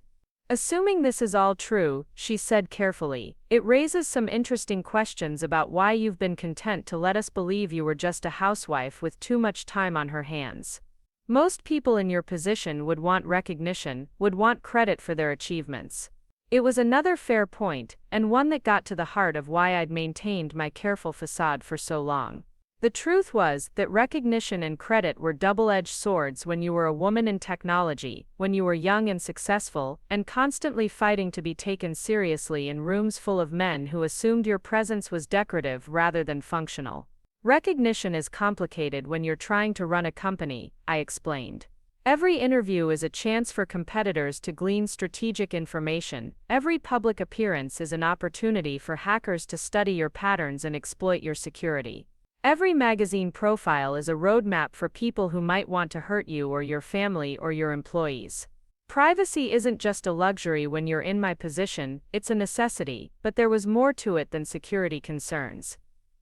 B: Assuming this is all true, she said carefully, it raises some interesting questions about why you've been content to let us believe you were just a housewife with too much time on her hands. Most people in your position would want recognition, would want credit for their achievements.
A: It was another fair point, and one that got to the heart of why I'd maintained my careful facade for so long. The truth was that recognition and credit were double-edged swords when you were a woman in technology, when you were young and successful, and constantly fighting to be taken seriously in rooms full of men who assumed your presence was decorative rather than functional. Recognition is complicated when you're trying to run a company, I explained. Every interview is a chance for competitors to glean strategic information. Every public appearance is an opportunity for hackers to study your patterns and exploit your security. Every magazine profile is a roadmap for people who might want to hurt you or your family or your employees. Privacy isn't just a luxury when you're in my position, it's a necessity, but there was more to it than security concerns.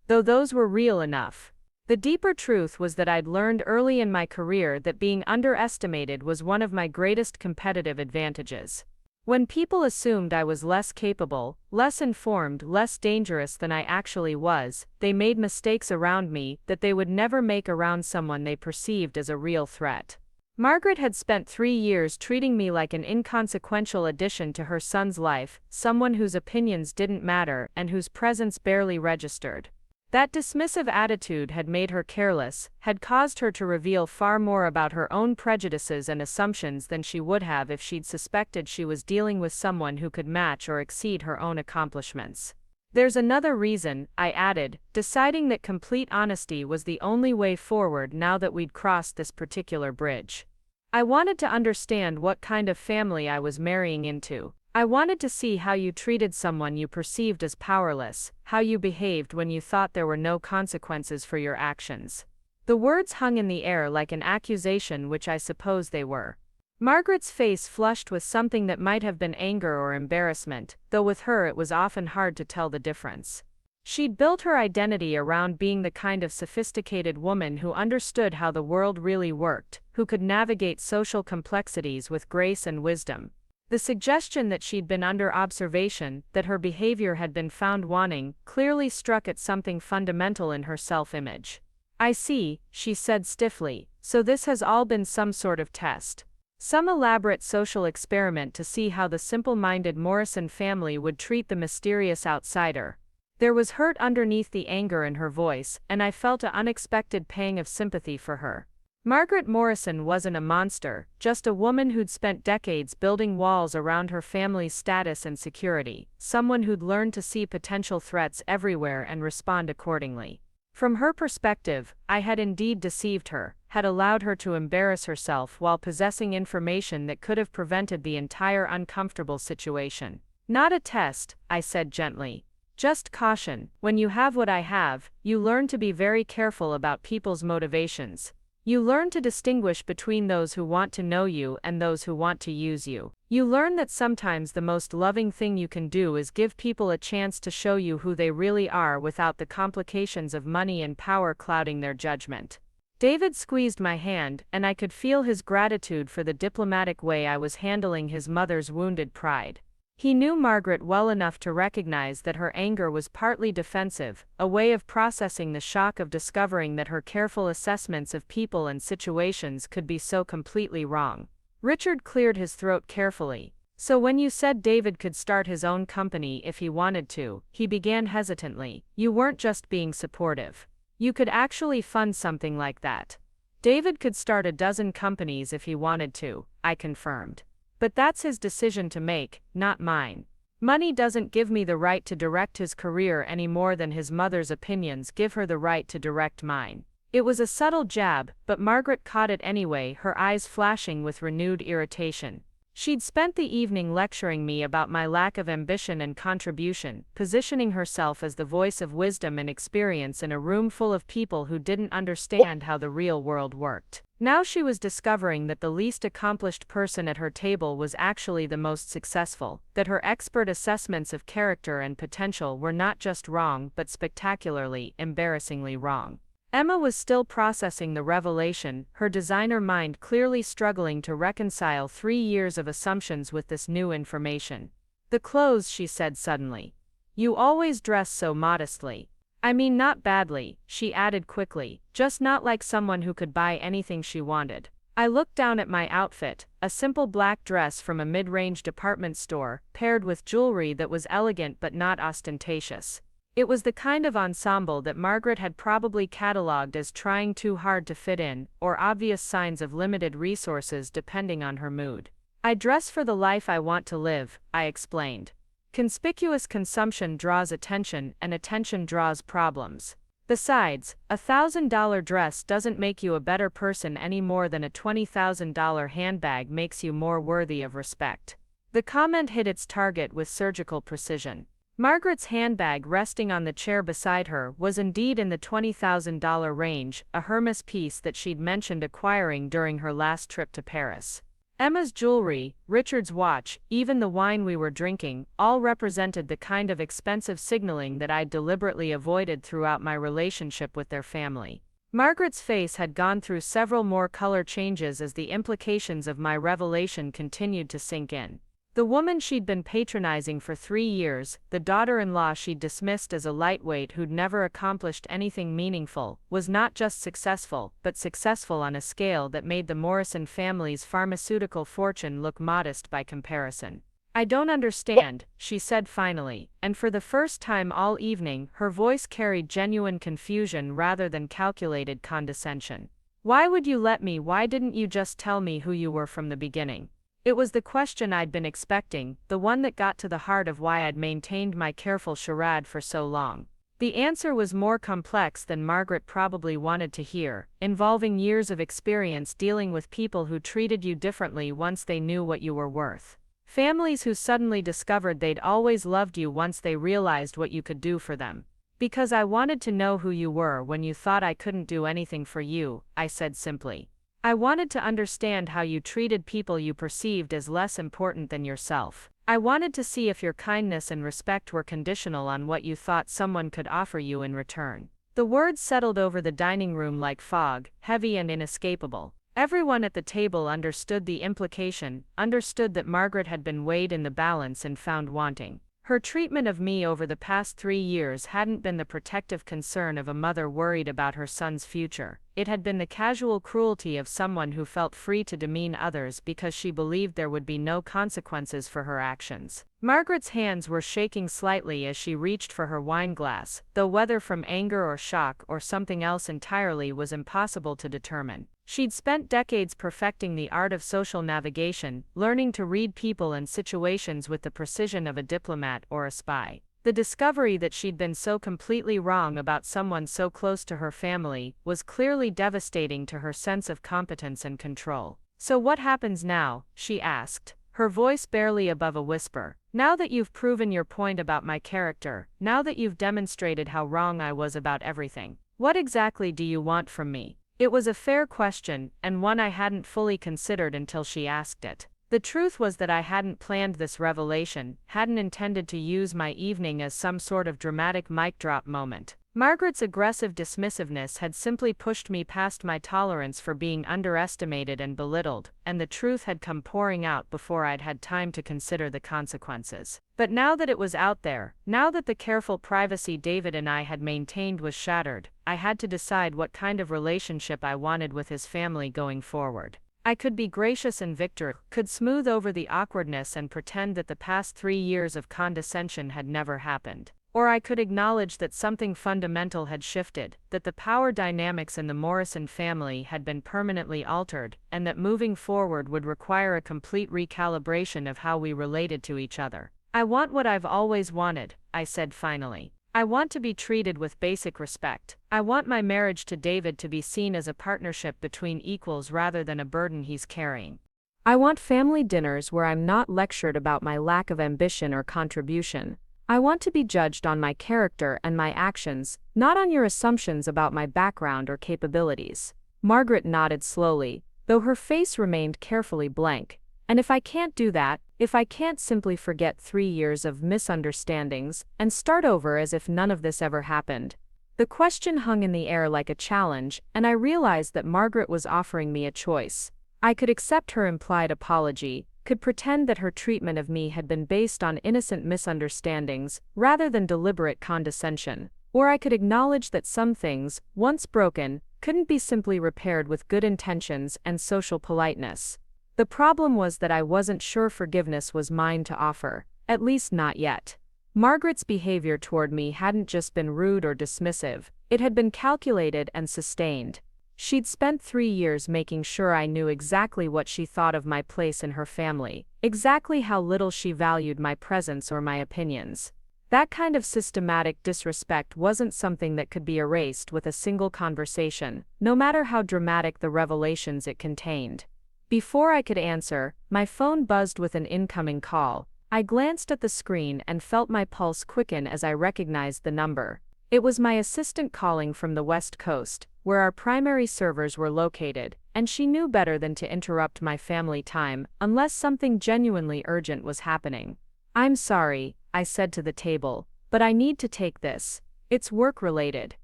A: Though those were real enough. The deeper truth was that I'd learned early in my career that being underestimated was one of my greatest competitive advantages. When people assumed I was less capable, less informed, less dangerous than I actually was, they made mistakes around me that they would never make around someone they perceived as a real threat. Margaret had spent 3 years treating me like an inconsequential addition to her son's life, someone whose opinions didn't matter and whose presence barely registered. That dismissive attitude had made her careless, had caused her to reveal far more about her own prejudices and assumptions than she would have if she'd suspected she was dealing with someone who could match or exceed her own accomplishments. There's another reason, I added, deciding that complete honesty was the only way forward now that we'd crossed this particular bridge. I wanted to understand what kind of family I was marrying into. I wanted to see how you treated someone you perceived as powerless, how you behaved when you thought there were no consequences for your actions. The words hung in the air like an accusation, which I suppose they were. Margaret's face flushed with something that might have been anger or embarrassment, though with her it was often hard to tell the difference. She'd built her identity around being the kind of sophisticated woman who understood how the world really worked, who could navigate social complexities with grace and wisdom. The suggestion that she'd been under observation, that her behavior had been found wanting, clearly struck at something fundamental in her self-image. I see, she said stiffly, so this has all been some sort of test. Some elaborate social experiment to see how the simple-minded Morrison family would treat the mysterious outsider. There was hurt underneath the anger in her voice, and I felt an unexpected pang of sympathy for her. Margaret Morrison wasn't a monster, just a woman who'd spent decades building walls around her family's status and security, someone who'd learned to see potential threats everywhere and respond accordingly. From her perspective, I had indeed deceived her, had allowed her to embarrass herself while possessing information that could have prevented the entire uncomfortable situation. Not a test, I said gently. Just caution. When you have what I have, you learn to be very careful about people's motivations. You learn to distinguish between those who want to know you and those who want to use you. You learn that sometimes the most loving thing you can do is give people a chance to show you who they really are without the complications of money and power clouding their judgment. David squeezed my hand, and I could feel his gratitude for the diplomatic way I was handling his mother's wounded pride. He knew Margaret well enough to recognize that her anger was partly defensive, a way of processing the shock of discovering that her careful assessments of people and situations could be so completely wrong. Richard cleared his throat carefully. So when you said David could start his own company if he wanted to, he began hesitantly, you weren't just being supportive. You could actually fund something like that. David could start a dozen companies if he wanted to, I confirmed. But that's his decision to make, not mine. Money doesn't give me the right to direct his career any more than his mother's opinions give her the right to direct mine. It was a subtle jab, but Margaret caught it anyway, her eyes flashing with renewed irritation. She'd spent the evening lecturing me about my lack of ambition and contribution, positioning herself as the voice of wisdom and experience in a room full of people who didn't understand how the real world worked. Now she was discovering that the least accomplished person at her table was actually the most successful, that her expert assessments of character and potential were not just wrong but spectacularly, embarrassingly wrong. Emma was still processing the revelation, her designer mind clearly struggling to reconcile 3 years of assumptions with this new information. The clothes, she said suddenly. You always dress so modestly. I mean, not badly, she added quickly, just not like someone who could buy anything she wanted. I looked down at my outfit, a simple black dress from a mid-range department store, paired with jewelry that was elegant but not ostentatious. It was the kind of ensemble that Margaret had probably catalogued as trying too hard to fit in, or obvious signs of limited resources depending on her mood. I dress for the life I want to live, I explained. Conspicuous consumption draws attention, and attention draws problems. Besides, a $1,000 dress doesn't make you a better person any more than a $20,000 handbag makes you more worthy of respect. The comment hit its target with surgical precision. Margaret's handbag resting on the chair beside her was indeed in the $20,000 range, a Hermes piece that she'd mentioned acquiring during her last trip to Paris. Emma's jewelry, Richard's watch, even the wine we were drinking, all represented the kind of expensive signaling that I'd deliberately avoided throughout my relationship with their family. Margaret's face had gone through several more color changes as the implications of my revelation continued to sink in. The woman she'd been patronizing for 3 years, the daughter-in-law she'd dismissed as a lightweight who'd never accomplished anything meaningful, was not just successful, but successful on a scale that made the Morrison family's pharmaceutical fortune look modest by comparison. "I don't understand," she said finally, and for the first time all evening, her voice carried genuine confusion rather than calculated condescension. "Why would you let me? Why didn't you just tell me who you were from the beginning?" It was the question I'd been expecting, the one that got to the heart of why I'd maintained my careful charade for so long. The answer was more complex than Margaret probably wanted to hear, involving years of experience dealing with people who treated you differently once they knew what you were worth. Families who suddenly discovered they'd always loved you once they realized what you could do for them. "Because I wanted to know who you were when you thought I couldn't do anything for you," I said simply. "I wanted to understand how you treated people you perceived as less important than yourself. I wanted to see if your kindness and respect were conditional on what you thought someone could offer you in return." The words settled over the dining room like fog, heavy and inescapable. Everyone at the table understood the implication, understood that Margaret had been weighed in the balance and found wanting. Her treatment of me over the past 3 years hadn't been the protective concern of a mother worried about her son's future. It had been the casual cruelty of someone who felt free to demean others because she believed there would be no consequences for her actions. Margaret's hands were shaking slightly as she reached for her wine glass, though whether from anger or shock or something else entirely was impossible to determine. She'd spent decades perfecting the art of social navigation, learning to read people and situations with the precision of a diplomat or a spy. The discovery that she'd been so completely wrong about someone so close to her family was clearly devastating to her sense of competence and control. "So what happens now?" she asked, her voice barely above a whisper. "Now that you've proven your point about my character, now that you've demonstrated how wrong I was about everything, what exactly do you want from me?" It was a fair question, and one I hadn't fully considered until she asked it. The truth was that I hadn't planned this revelation, hadn't intended to use my evening as some sort of dramatic mic drop moment. Margaret's aggressive dismissiveness had simply pushed me past my tolerance for being underestimated and belittled, and the truth had come pouring out before I'd had time to consider the consequences. But now that it was out there, now that the careful privacy David and I had maintained was shattered, I had to decide what kind of relationship I wanted with his family going forward. I could be gracious and victor, could smooth over the awkwardness and pretend that the past 3 years of condescension had never happened. Or I could acknowledge that something fundamental had shifted, that the power dynamics in the Morrison family had been permanently altered, and that moving forward would require a complete recalibration of how we related to each other. "I want what I've always wanted," I said finally. "I want to be treated with basic respect. I want my marriage to David to be seen as a partnership between equals rather than a burden he's carrying. I want family dinners where I'm not lectured about my lack of ambition or contribution. I want to be judged on my character and my actions, not on your assumptions about my background or capabilities." Margaret nodded slowly, though her face remained carefully blank. "And if I can't do that, if I can't simply forget 3 years of misunderstandings and start over as if none of this ever happened?" The question hung in the air like a challenge, and I realized that Margaret was offering me a choice. I could accept her implied apology, could pretend that her treatment of me had been based on innocent misunderstandings rather than deliberate condescension, or I could acknowledge that some things, once broken, couldn't be simply repaired with good intentions and social politeness. The problem was that I wasn't sure forgiveness was mine to offer, at least not yet. Margaret's behavior toward me hadn't just been rude or dismissive, it had been calculated and sustained. She'd spent 3 years making sure I knew exactly what she thought of my place in her family, exactly how little she valued my presence or my opinions. That kind of systematic disrespect wasn't something that could be erased with a single conversation, no matter how dramatic the revelations it contained. Before I could answer, my phone buzzed with an incoming call. I glanced at the screen and felt my pulse quicken as I recognized the number. It was my assistant calling from the West Coast, where our primary servers were located, and she knew better than to interrupt my family time unless something genuinely urgent was happening. "I'm sorry," I said to the table, "but I need to take this. It's work-related."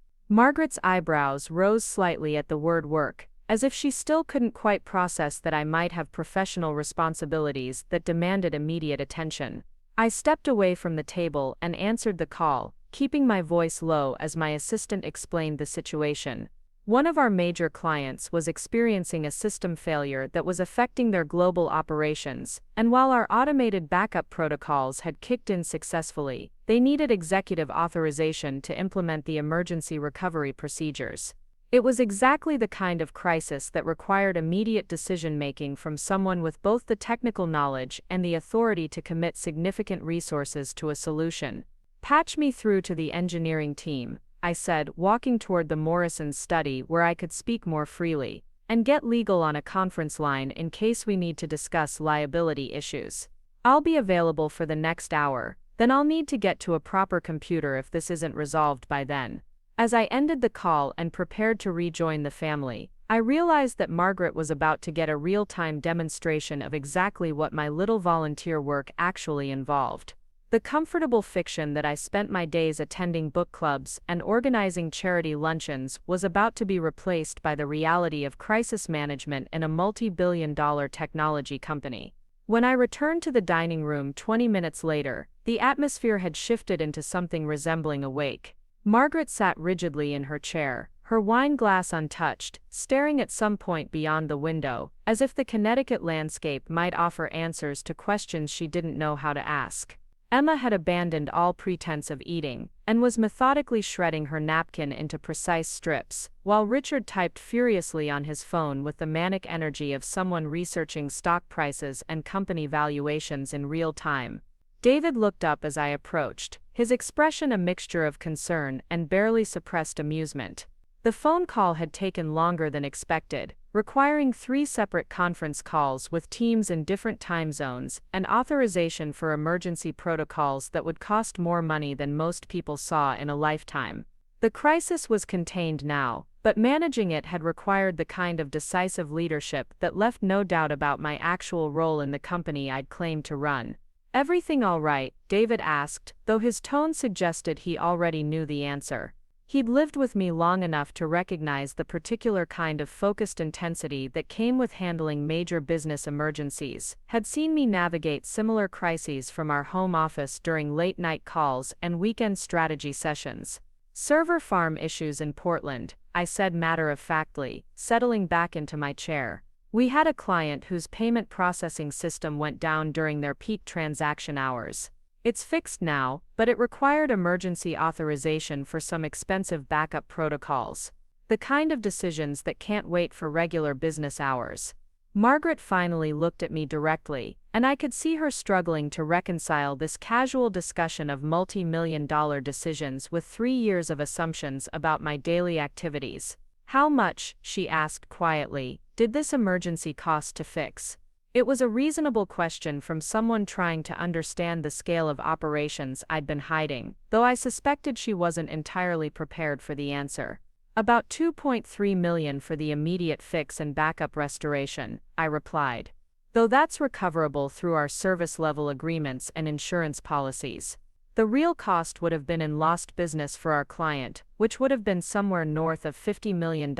A: Margaret's eyebrows rose slightly at the word work, as if she still couldn't quite process that I might have professional responsibilities that demanded immediate attention. I stepped away from the table and answered the call, keeping my voice low as my assistant explained the situation. One of our major clients was experiencing a system failure that was affecting their global operations, and while our automated backup protocols had kicked in successfully, they needed executive authorization to implement the emergency recovery procedures. It was exactly the kind of crisis that required immediate decision-making from someone with both the technical knowledge and the authority to commit significant resources to a solution. "Patch me through to the engineering team," I said, walking toward the Morrison's study where I could speak more freely, "and get legal on a conference line in case we need to discuss liability issues. I'll be available for the next hour, then I'll need to get to a proper computer if this isn't resolved by then." As I ended the call and prepared to rejoin the family, I realized that Margaret was about to get a real-time demonstration of exactly what my little volunteer work actually involved. The comfortable fiction that I spent my days attending book clubs and organizing charity luncheons was about to be replaced by the reality of crisis management in a multi-billion-dollar technology company. When I returned to the dining room 20 minutes later, the atmosphere had shifted into something resembling a wake. Margaret sat rigidly in her chair, her wine glass untouched, staring at some point beyond the window, as if the Connecticut landscape might offer answers to questions she didn't know how to ask. Emma had abandoned all pretense of eating, and was methodically shredding her napkin into precise strips, while Richard typed furiously on his phone with the manic energy of someone researching stock prices and company valuations in real time. David looked up as I approached, his expression a mixture of concern and barely suppressed amusement. The phone call had taken longer than expected, requiring 3 separate conference calls with teams in different time zones and authorization for emergency protocols that would cost more money than most people saw in a lifetime. The crisis was contained now, but managing it had required the kind of decisive leadership that left no doubt about my actual role in the company I'd claimed to run. "Everything all right?" David asked, though his tone suggested he already knew the answer. He'd lived with me long enough to recognize the particular kind of focused intensity that came with handling major business emergencies, had seen me navigate similar crises from our home office during late-night calls and weekend strategy sessions. "Server farm issues in Portland," I said matter-of-factly, settling back into my chair. "We had a client whose payment processing system went down during their peak transaction hours. It's fixed now, but it required emergency authorization for some expensive backup protocols. The kind of decisions that can't wait for regular business hours." Margaret finally looked at me directly, and I could see her struggling to reconcile this casual discussion of multi-million-dollar decisions with 3 years of assumptions about my daily activities. "How much," she asked quietly, "did this emergency cost to fix?" It was a reasonable question from someone trying to understand the scale of operations I'd been hiding, though I suspected she wasn't entirely prepared for the answer. "About $2.3 million for the immediate fix and backup restoration," I replied. "Though that's recoverable through our service-level agreements and insurance policies. The real cost would have been in lost business for our client, which would have been somewhere north of $50 million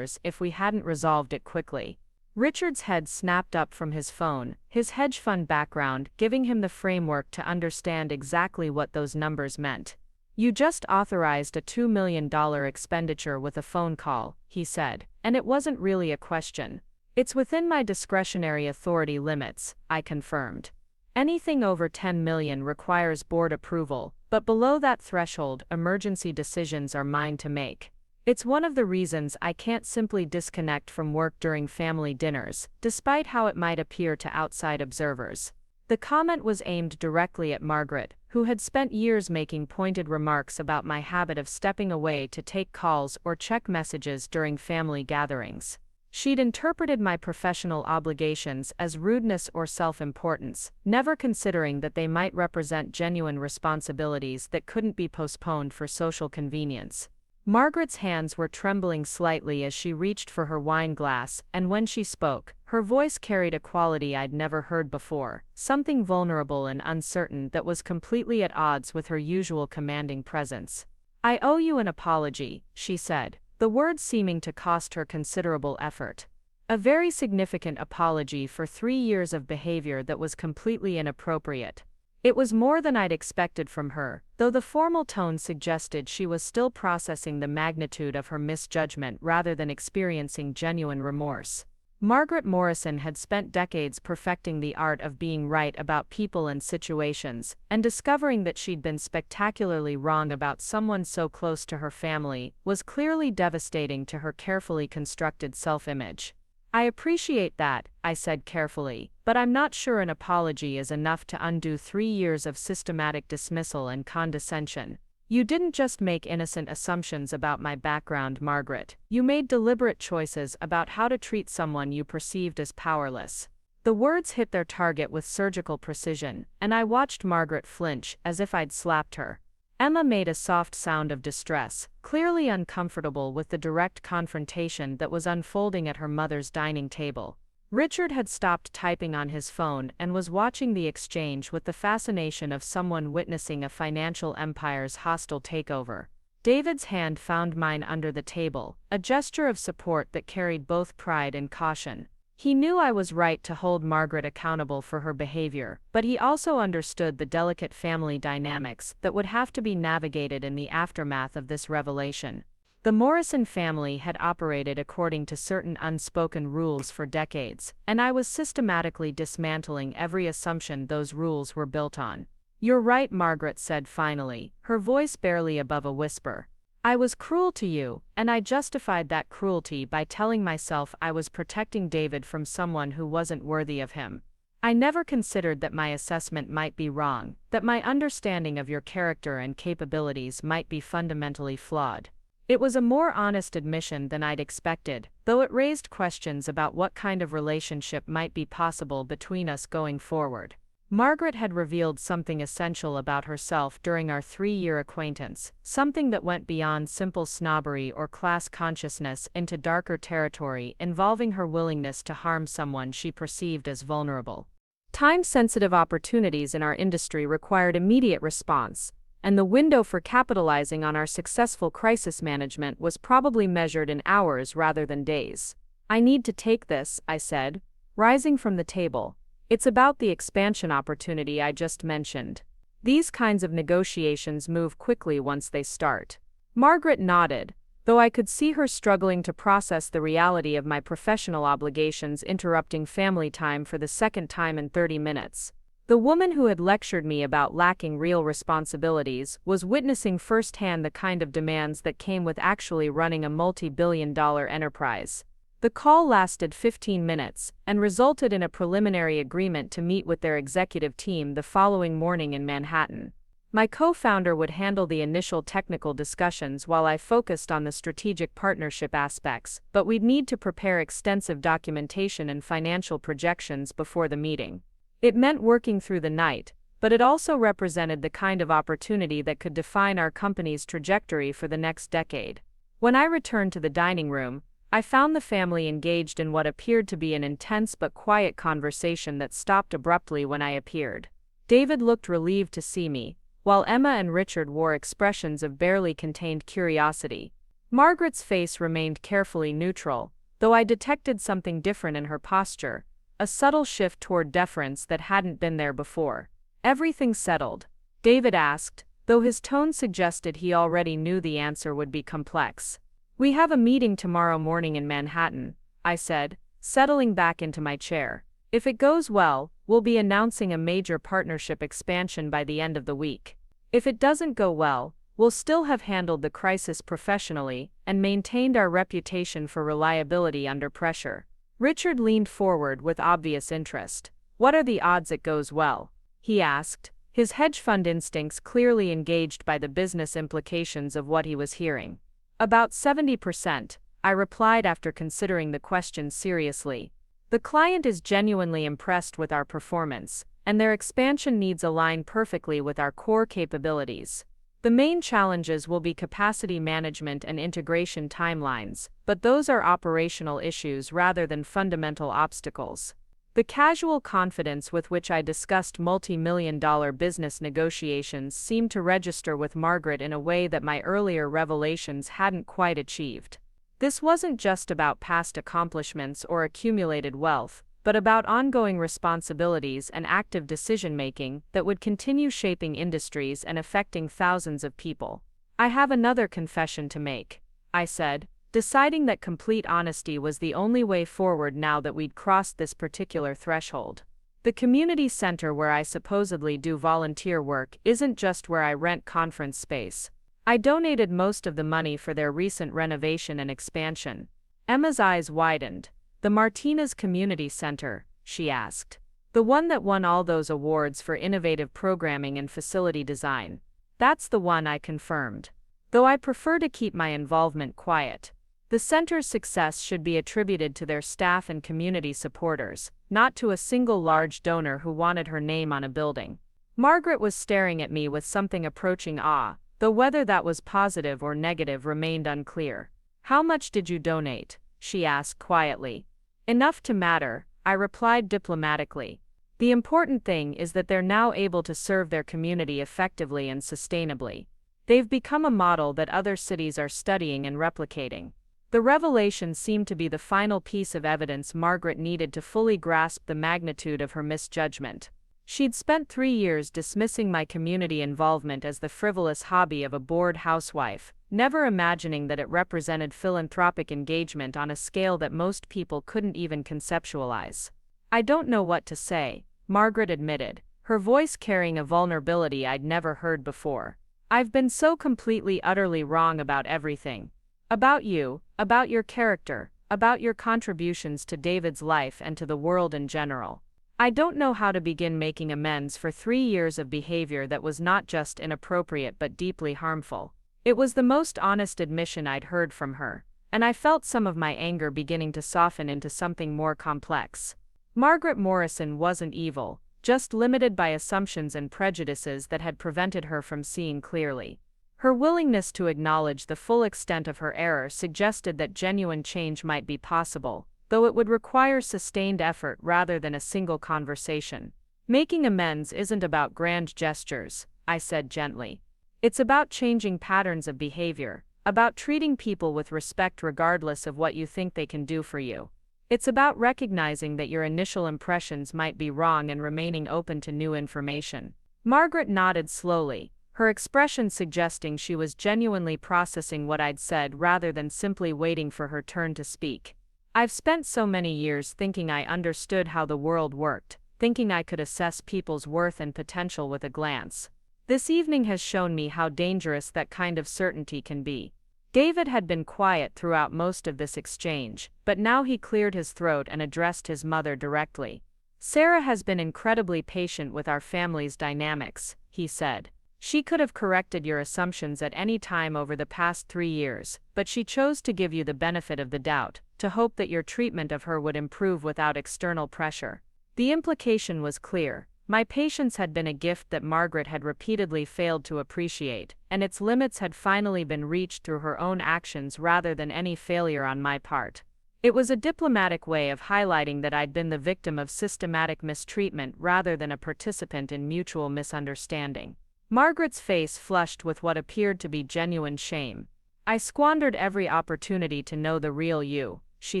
A: if we hadn't resolved it quickly." Richard's head snapped up from his phone, his hedge fund background giving him the framework to understand exactly what those numbers meant. "You just authorized a $2 million expenditure with a phone call," he said, "and it wasn't really a question." "It's within my discretionary authority limits," I confirmed. "Anything over 10 million requires board approval, but below that threshold, emergency decisions are mine to make. It's one of the reasons I can't simply disconnect from work during family dinners, despite how it might appear to outside observers." The comment was aimed directly at Margaret, who had spent years making pointed remarks about my habit of stepping away to take calls or check messages during family gatherings. She'd interpreted my professional obligations as rudeness or self-importance, never considering that they might represent genuine responsibilities that couldn't be postponed for social convenience. Margaret's hands were trembling slightly as she reached for her wine glass, and when she spoke, her voice carried a quality I'd never heard before, something vulnerable and uncertain that was completely at odds with her usual commanding presence. "I owe you an apology," she said, the words seeming to cost her considerable effort. A very significant apology for 3 years of behavior that was completely inappropriate. It was more than I'd expected from her, though the formal tone suggested she was still processing the magnitude of her misjudgment rather than experiencing genuine remorse. Margaret Morrison had spent decades perfecting the art of being right about people and situations, and discovering that she'd been spectacularly wrong about someone so close to her family was clearly devastating to her carefully constructed self-image. "I appreciate that," I said carefully, "but I'm not sure an apology is enough to undo 3 years of systematic dismissal and condescension. You didn't just make innocent assumptions about my background, Margaret. You made deliberate choices about how to treat someone you perceived as powerless." The words hit their target with surgical precision, and I watched Margaret flinch as if I'd slapped her. Emma made a soft sound of distress, clearly uncomfortable with the direct confrontation that was unfolding at her mother's dining table. Richard had stopped typing on his phone and was watching the exchange with the fascination of someone witnessing a financial empire's hostile takeover. David's hand found mine under the table, a gesture of support that carried both pride and caution. He knew I was right to hold Margaret accountable for her behavior, but he also understood the delicate family dynamics that would have to be navigated in the aftermath of this revelation. The Morrison family had operated according to certain unspoken rules for decades, and I was systematically dismantling every assumption those rules were built on. "You're right," Margaret said finally, her voice barely above a whisper. "I was cruel to you, and I justified that cruelty by telling myself I was protecting David from someone who wasn't worthy of him. I never considered that my assessment might be wrong, that my understanding of your character and capabilities might be fundamentally flawed." It was a more honest admission than I'd expected, though it raised questions about what kind of relationship might be possible between us going forward. Margaret had revealed something essential about herself during our 3-year acquaintance, something that went beyond simple snobbery or class consciousness into darker territory involving her willingness to harm someone she perceived as vulnerable. Time-sensitive opportunities in our industry required immediate response, and the window for capitalizing on our successful crisis management was probably measured in hours rather than days. "I need to take this," I said, rising from the table. "It's about the expansion opportunity I just mentioned. These kinds of negotiations move quickly once they start." Margaret nodded, though I could see her struggling to process the reality of my professional obligations interrupting family time for the second time in 30 minutes. The woman who had lectured me about lacking real responsibilities was witnessing firsthand the kind of demands that came with actually running a multi-billion-dollar enterprise. The call lasted 15 minutes and resulted in a preliminary agreement to meet with their executive team the following morning in Manhattan. My co-founder would handle the initial technical discussions while I focused on the strategic partnership aspects, but we'd need to prepare extensive documentation and financial projections before the meeting. It meant working through the night, but it also represented the kind of opportunity that could define our company's trajectory for the next decade. When I returned to the dining room, I found the family engaged in what appeared to be an intense but quiet conversation that stopped abruptly when I appeared. David looked relieved to see me, while Emma and Richard wore expressions of barely contained curiosity. Margaret's face remained carefully neutral, though I detected something different in her posture, a subtle shift toward deference that hadn't been there before. "Everything settled?" David asked, though his tone suggested he already knew the answer would be complex. "We have a meeting tomorrow morning in Manhattan," I said, settling back into my chair. "If it goes well, we'll be announcing a major partnership expansion by the end of the week. If it doesn't go well, we'll still have handled the crisis professionally and maintained our reputation for reliability under pressure." Richard leaned forward with obvious interest. "What are the odds it goes well?" he asked, his hedge fund instincts clearly engaged by the business implications of what he was hearing. "About 70%, I replied after considering the question seriously. "The client is genuinely impressed with our performance, and their expansion needs align perfectly with our core capabilities. The main challenges will be capacity management and integration timelines, but those are operational issues rather than fundamental obstacles." The casual confidence with which I discussed multi-million-dollar business negotiations seemed to register with Margaret in a way that my earlier revelations hadn't quite achieved. This wasn't just about past accomplishments or accumulated wealth, but about ongoing responsibilities and active decision-making that would continue shaping industries and affecting thousands of people. "I have another confession to make," I said, deciding that complete honesty was the only way forward now that we'd crossed this particular threshold. "The community center where I supposedly do volunteer work isn't just where I rent conference space. I donated most of the money for their recent renovation and expansion." Emma's eyes widened. "The Martinez Community Center?" she asked. "The one that won all those awards for innovative programming and facility design?" "That's the one," I confirmed, though I prefer to keep my involvement quiet. The center's success should be attributed to their staff and community supporters, not to a single large donor who wanted her name on a building. Margaret was staring at me with something approaching awe, though whether that was positive or negative remained unclear. "How much did you donate?" she asked quietly. "Enough to matter," I replied diplomatically. "The important thing is that they're now able to serve their community effectively and sustainably. They've become a model that other cities are studying and replicating." The revelation seemed to be the final piece of evidence Margaret needed to fully grasp the magnitude of her misjudgment. She'd spent 3 years dismissing my community involvement as the frivolous hobby of a bored housewife, never imagining that it represented philanthropic engagement on a scale that most people couldn't even conceptualize. "I don't know what to say," Margaret admitted, her voice carrying a vulnerability I'd never heard before. "I've been so completely, utterly wrong about everything. About you, about your character, about your contributions to David's life and to the world in general. I don't know how to begin making amends for 3 years of behavior that was not just inappropriate but deeply harmful." It was the most honest admission I'd heard from her, and I felt some of my anger beginning to soften into something more complex. Margaret Morrison wasn't evil, just limited by assumptions and prejudices that had prevented her from seeing clearly. Her willingness to acknowledge the full extent of her error suggested that genuine change might be possible, though it would require sustained effort rather than a single conversation. "Making amends isn't about grand gestures," I said gently. "It's about changing patterns of behavior, about treating people with respect regardless of what you think they can do for you. It's about recognizing that your initial impressions might be wrong and remaining open to new information." Margaret nodded slowly, her expression suggesting she was genuinely processing what I'd said rather than simply waiting for her turn to speak. "I've spent so many years thinking I understood how the world worked, thinking I could assess people's worth and potential with a glance. This evening has shown me how dangerous that kind of certainty can be." David had been quiet throughout most of this exchange, but now he cleared his throat and addressed his mother directly. "Sarah has been incredibly patient with our family's dynamics," he said. "She could have corrected your assumptions at any time over the past 3 years, but she chose to give you the benefit of the doubt, to hope that your treatment of her would improve without external pressure." The implication was clear. My patience had been a gift that Margaret had repeatedly failed to appreciate, and its limits had finally been reached through her own actions rather than any failure on my part. It was a diplomatic way of highlighting that I'd been the victim of systematic mistreatment rather than a participant in mutual misunderstanding. Margaret's face flushed with what appeared to be genuine shame. "I squandered every opportunity to know the real you," she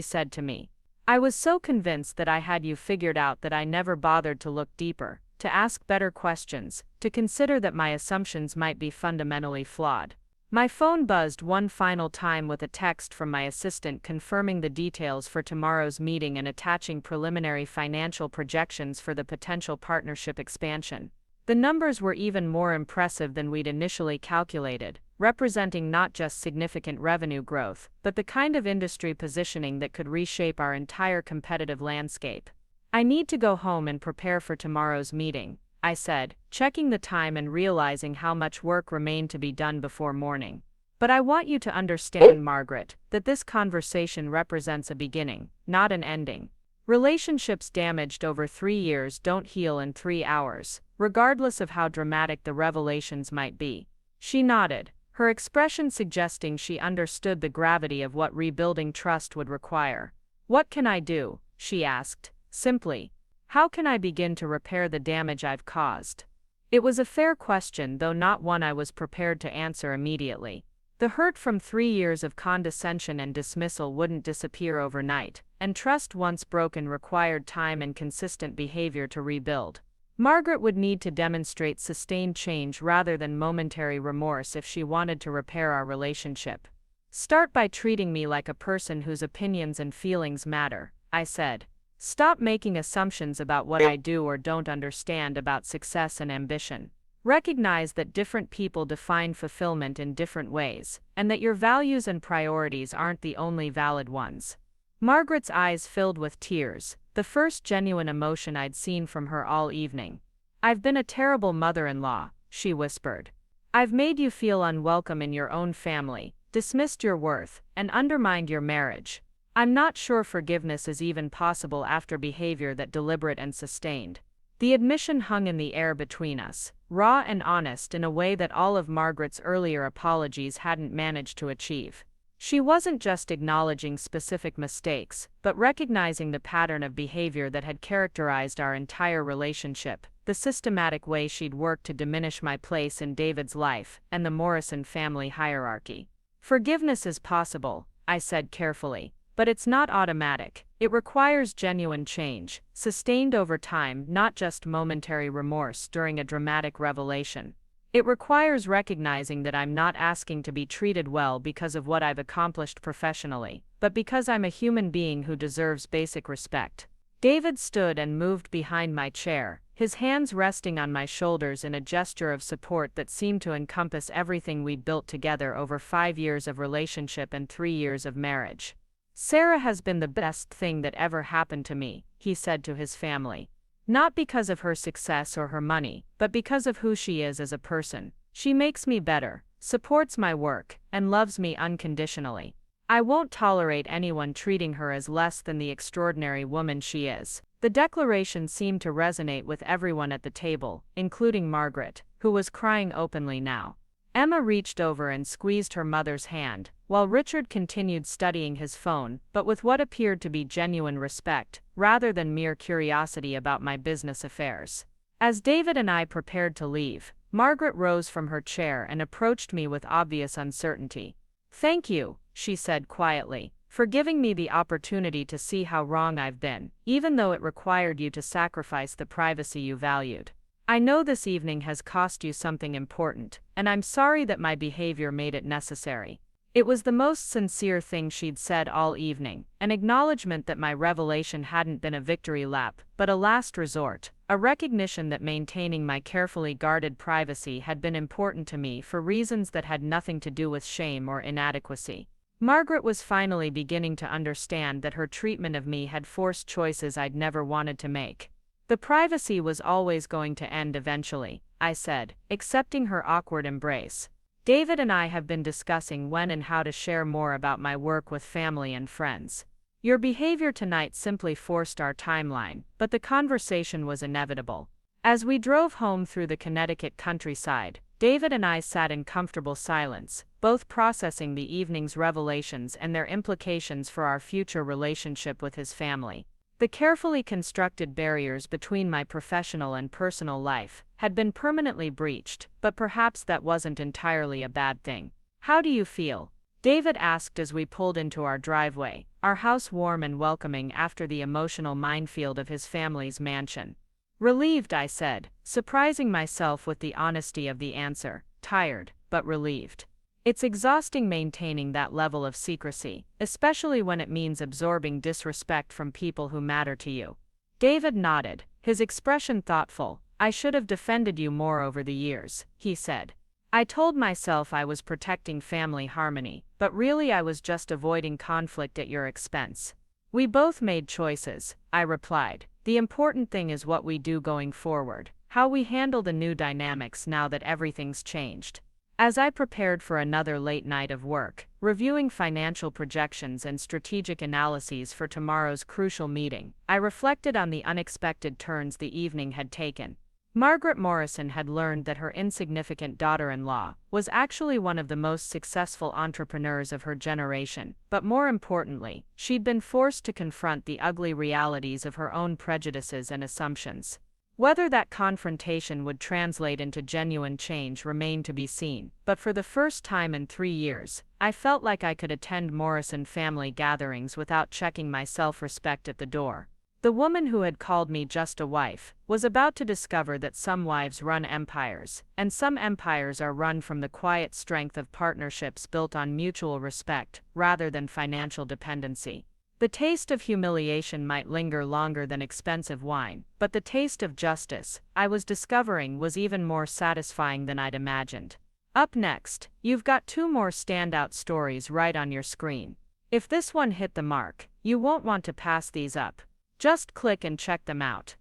A: said to me. "I was so convinced that I had you figured out that I never bothered to look deeper, to ask better questions, to consider that my assumptions might be fundamentally flawed. My phone buzzed one final time with a text from my assistant confirming the details for tomorrow's meeting and attaching preliminary financial projections for the potential partnership expansion. The numbers were even more impressive than we'd initially calculated, representing not just significant revenue growth, but the kind of industry positioning that could reshape our entire competitive landscape. "I need to go home and prepare for tomorrow's meeting," I said, checking the time and realizing how much work remained to be done before morning. "But I want you to understand, Margaret, that this conversation represents a beginning, not an ending. Relationships damaged over 3 years don't heal in 3 hours, regardless of how dramatic the revelations might be." She nodded, her expression suggesting she understood the gravity of what rebuilding trust would require. "What can I do?" she asked, simply. "How can I begin to repair the damage I've caused?" It was a fair question, though not one I was prepared to answer immediately. The hurt from 3 years of condescension and dismissal wouldn't disappear overnight, and trust once broken required time and consistent behavior to rebuild. Margaret would need to demonstrate sustained change rather than momentary remorse if she wanted to repair our relationship. "Start by treating me like a person whose opinions and feelings matter," I said. "Stop making assumptions about what I do or don't understand about success and ambition. Recognize that different people define fulfillment in different ways, and that your values and priorities aren't the only valid ones." Margaret's eyes filled with tears, the first genuine emotion I'd seen from her all evening. "I've been a terrible mother-in-law," she whispered. "I've made you feel unwelcome in your own family, dismissed your worth, and undermined your marriage. I'm not sure forgiveness is even possible after behavior that deliberate and sustained." The admission hung in the air between us, raw and honest in a way that all of Margaret's earlier apologies hadn't managed to achieve. She wasn't just acknowledging specific mistakes, but recognizing the pattern of behavior that had characterized our entire relationship, the systematic way she'd worked to diminish my place in David's life, and the Morrison family hierarchy. "Forgiveness is possible," I said carefully. "But it's not automatic. It requires genuine change, sustained over time, not just momentary remorse during a dramatic revelation. It requires recognizing that I'm not asking to be treated well because of what I've accomplished professionally, but because I'm a human being who deserves basic respect." David stood and moved behind my chair, his hands resting on my shoulders in a gesture of support that seemed to encompass everything we'd built together over 5 years of relationship and 3 years of marriage. "Sarah has been the best thing that ever happened to me," he said to his family. "Not because of her success or her money, but because of who she is as a person. She makes me better, supports my work, and loves me unconditionally. I won't tolerate anyone treating her as less than the extraordinary woman she is." The declaration seemed to resonate with everyone at the table, including Margaret, who was crying openly now. Emma reached over and squeezed her mother's hand, while Richard continued studying his phone, but with what appeared to be genuine respect, rather than mere curiosity about my business affairs. As David and I prepared to leave, Margaret rose from her chair and approached me with obvious uncertainty. "Thank you," she said quietly, "for giving me the opportunity to see how wrong I've been, even though it required you to sacrifice the privacy you valued. I know this evening has cost you something important, and I'm sorry that my behavior made it necessary." It was the most sincere thing she'd said all evening, an acknowledgement that my revelation hadn't been a victory lap, but a last resort, a recognition that maintaining my carefully guarded privacy had been important to me for reasons that had nothing to do with shame or inadequacy. Margaret was finally beginning to understand that her treatment of me had forced choices I'd never wanted to make. "The privacy was always going to end eventually," I said, accepting her awkward embrace. "David and I have been discussing when and how to share more about my work with family and friends. Your behavior tonight simply forced our timeline, but the conversation was inevitable." As we drove home through the Connecticut countryside, David and I sat in comfortable silence, both processing the evening's revelations and their implications for our future relationship with his family. The carefully constructed barriers between my professional and personal life had been permanently breached, but perhaps that wasn't entirely a bad thing. "How do you feel?" David asked as we pulled into our driveway, our house warm and welcoming after the emotional minefield of his family's mansion. Relieved, I said, surprising myself with the honesty of the answer. Tired, but relieved. It's exhausting maintaining that level of secrecy, especially when it means absorbing disrespect from people who matter to you. David nodded, his expression thoughtful. I should have defended you more over the years, he said. I told myself I was protecting family harmony, but really I was just avoiding conflict at your expense. We both made choices, I replied. The important thing is what we do going forward, how we handle the new dynamics now that everything's changed. As I prepared for another late night of work, reviewing financial projections and strategic analyses for tomorrow's crucial meeting, I reflected on the unexpected turns the evening had taken. Margaret Morrison had learned that her insignificant daughter-in-law was actually one of the most successful entrepreneurs of her generation, but more importantly, she'd been forced to confront the ugly realities of her own prejudices and assumptions. Whether that confrontation would translate into genuine change remained to be seen, but for the first time in 3 years, I felt like I could attend Morrison family gatherings without checking my self-respect at the door. The woman who had called me just a wife was about to discover that some wives run empires, and some empires are run from the quiet strength of partnerships built on mutual respect rather than financial dependency. The taste of humiliation might linger longer than expensive wine, but the taste of justice, I was discovering, was even more satisfying than I'd imagined. Up next, you've got 2 more standout stories right on your screen. If this one hit the mark, you won't want to pass these up. Just click and check them out.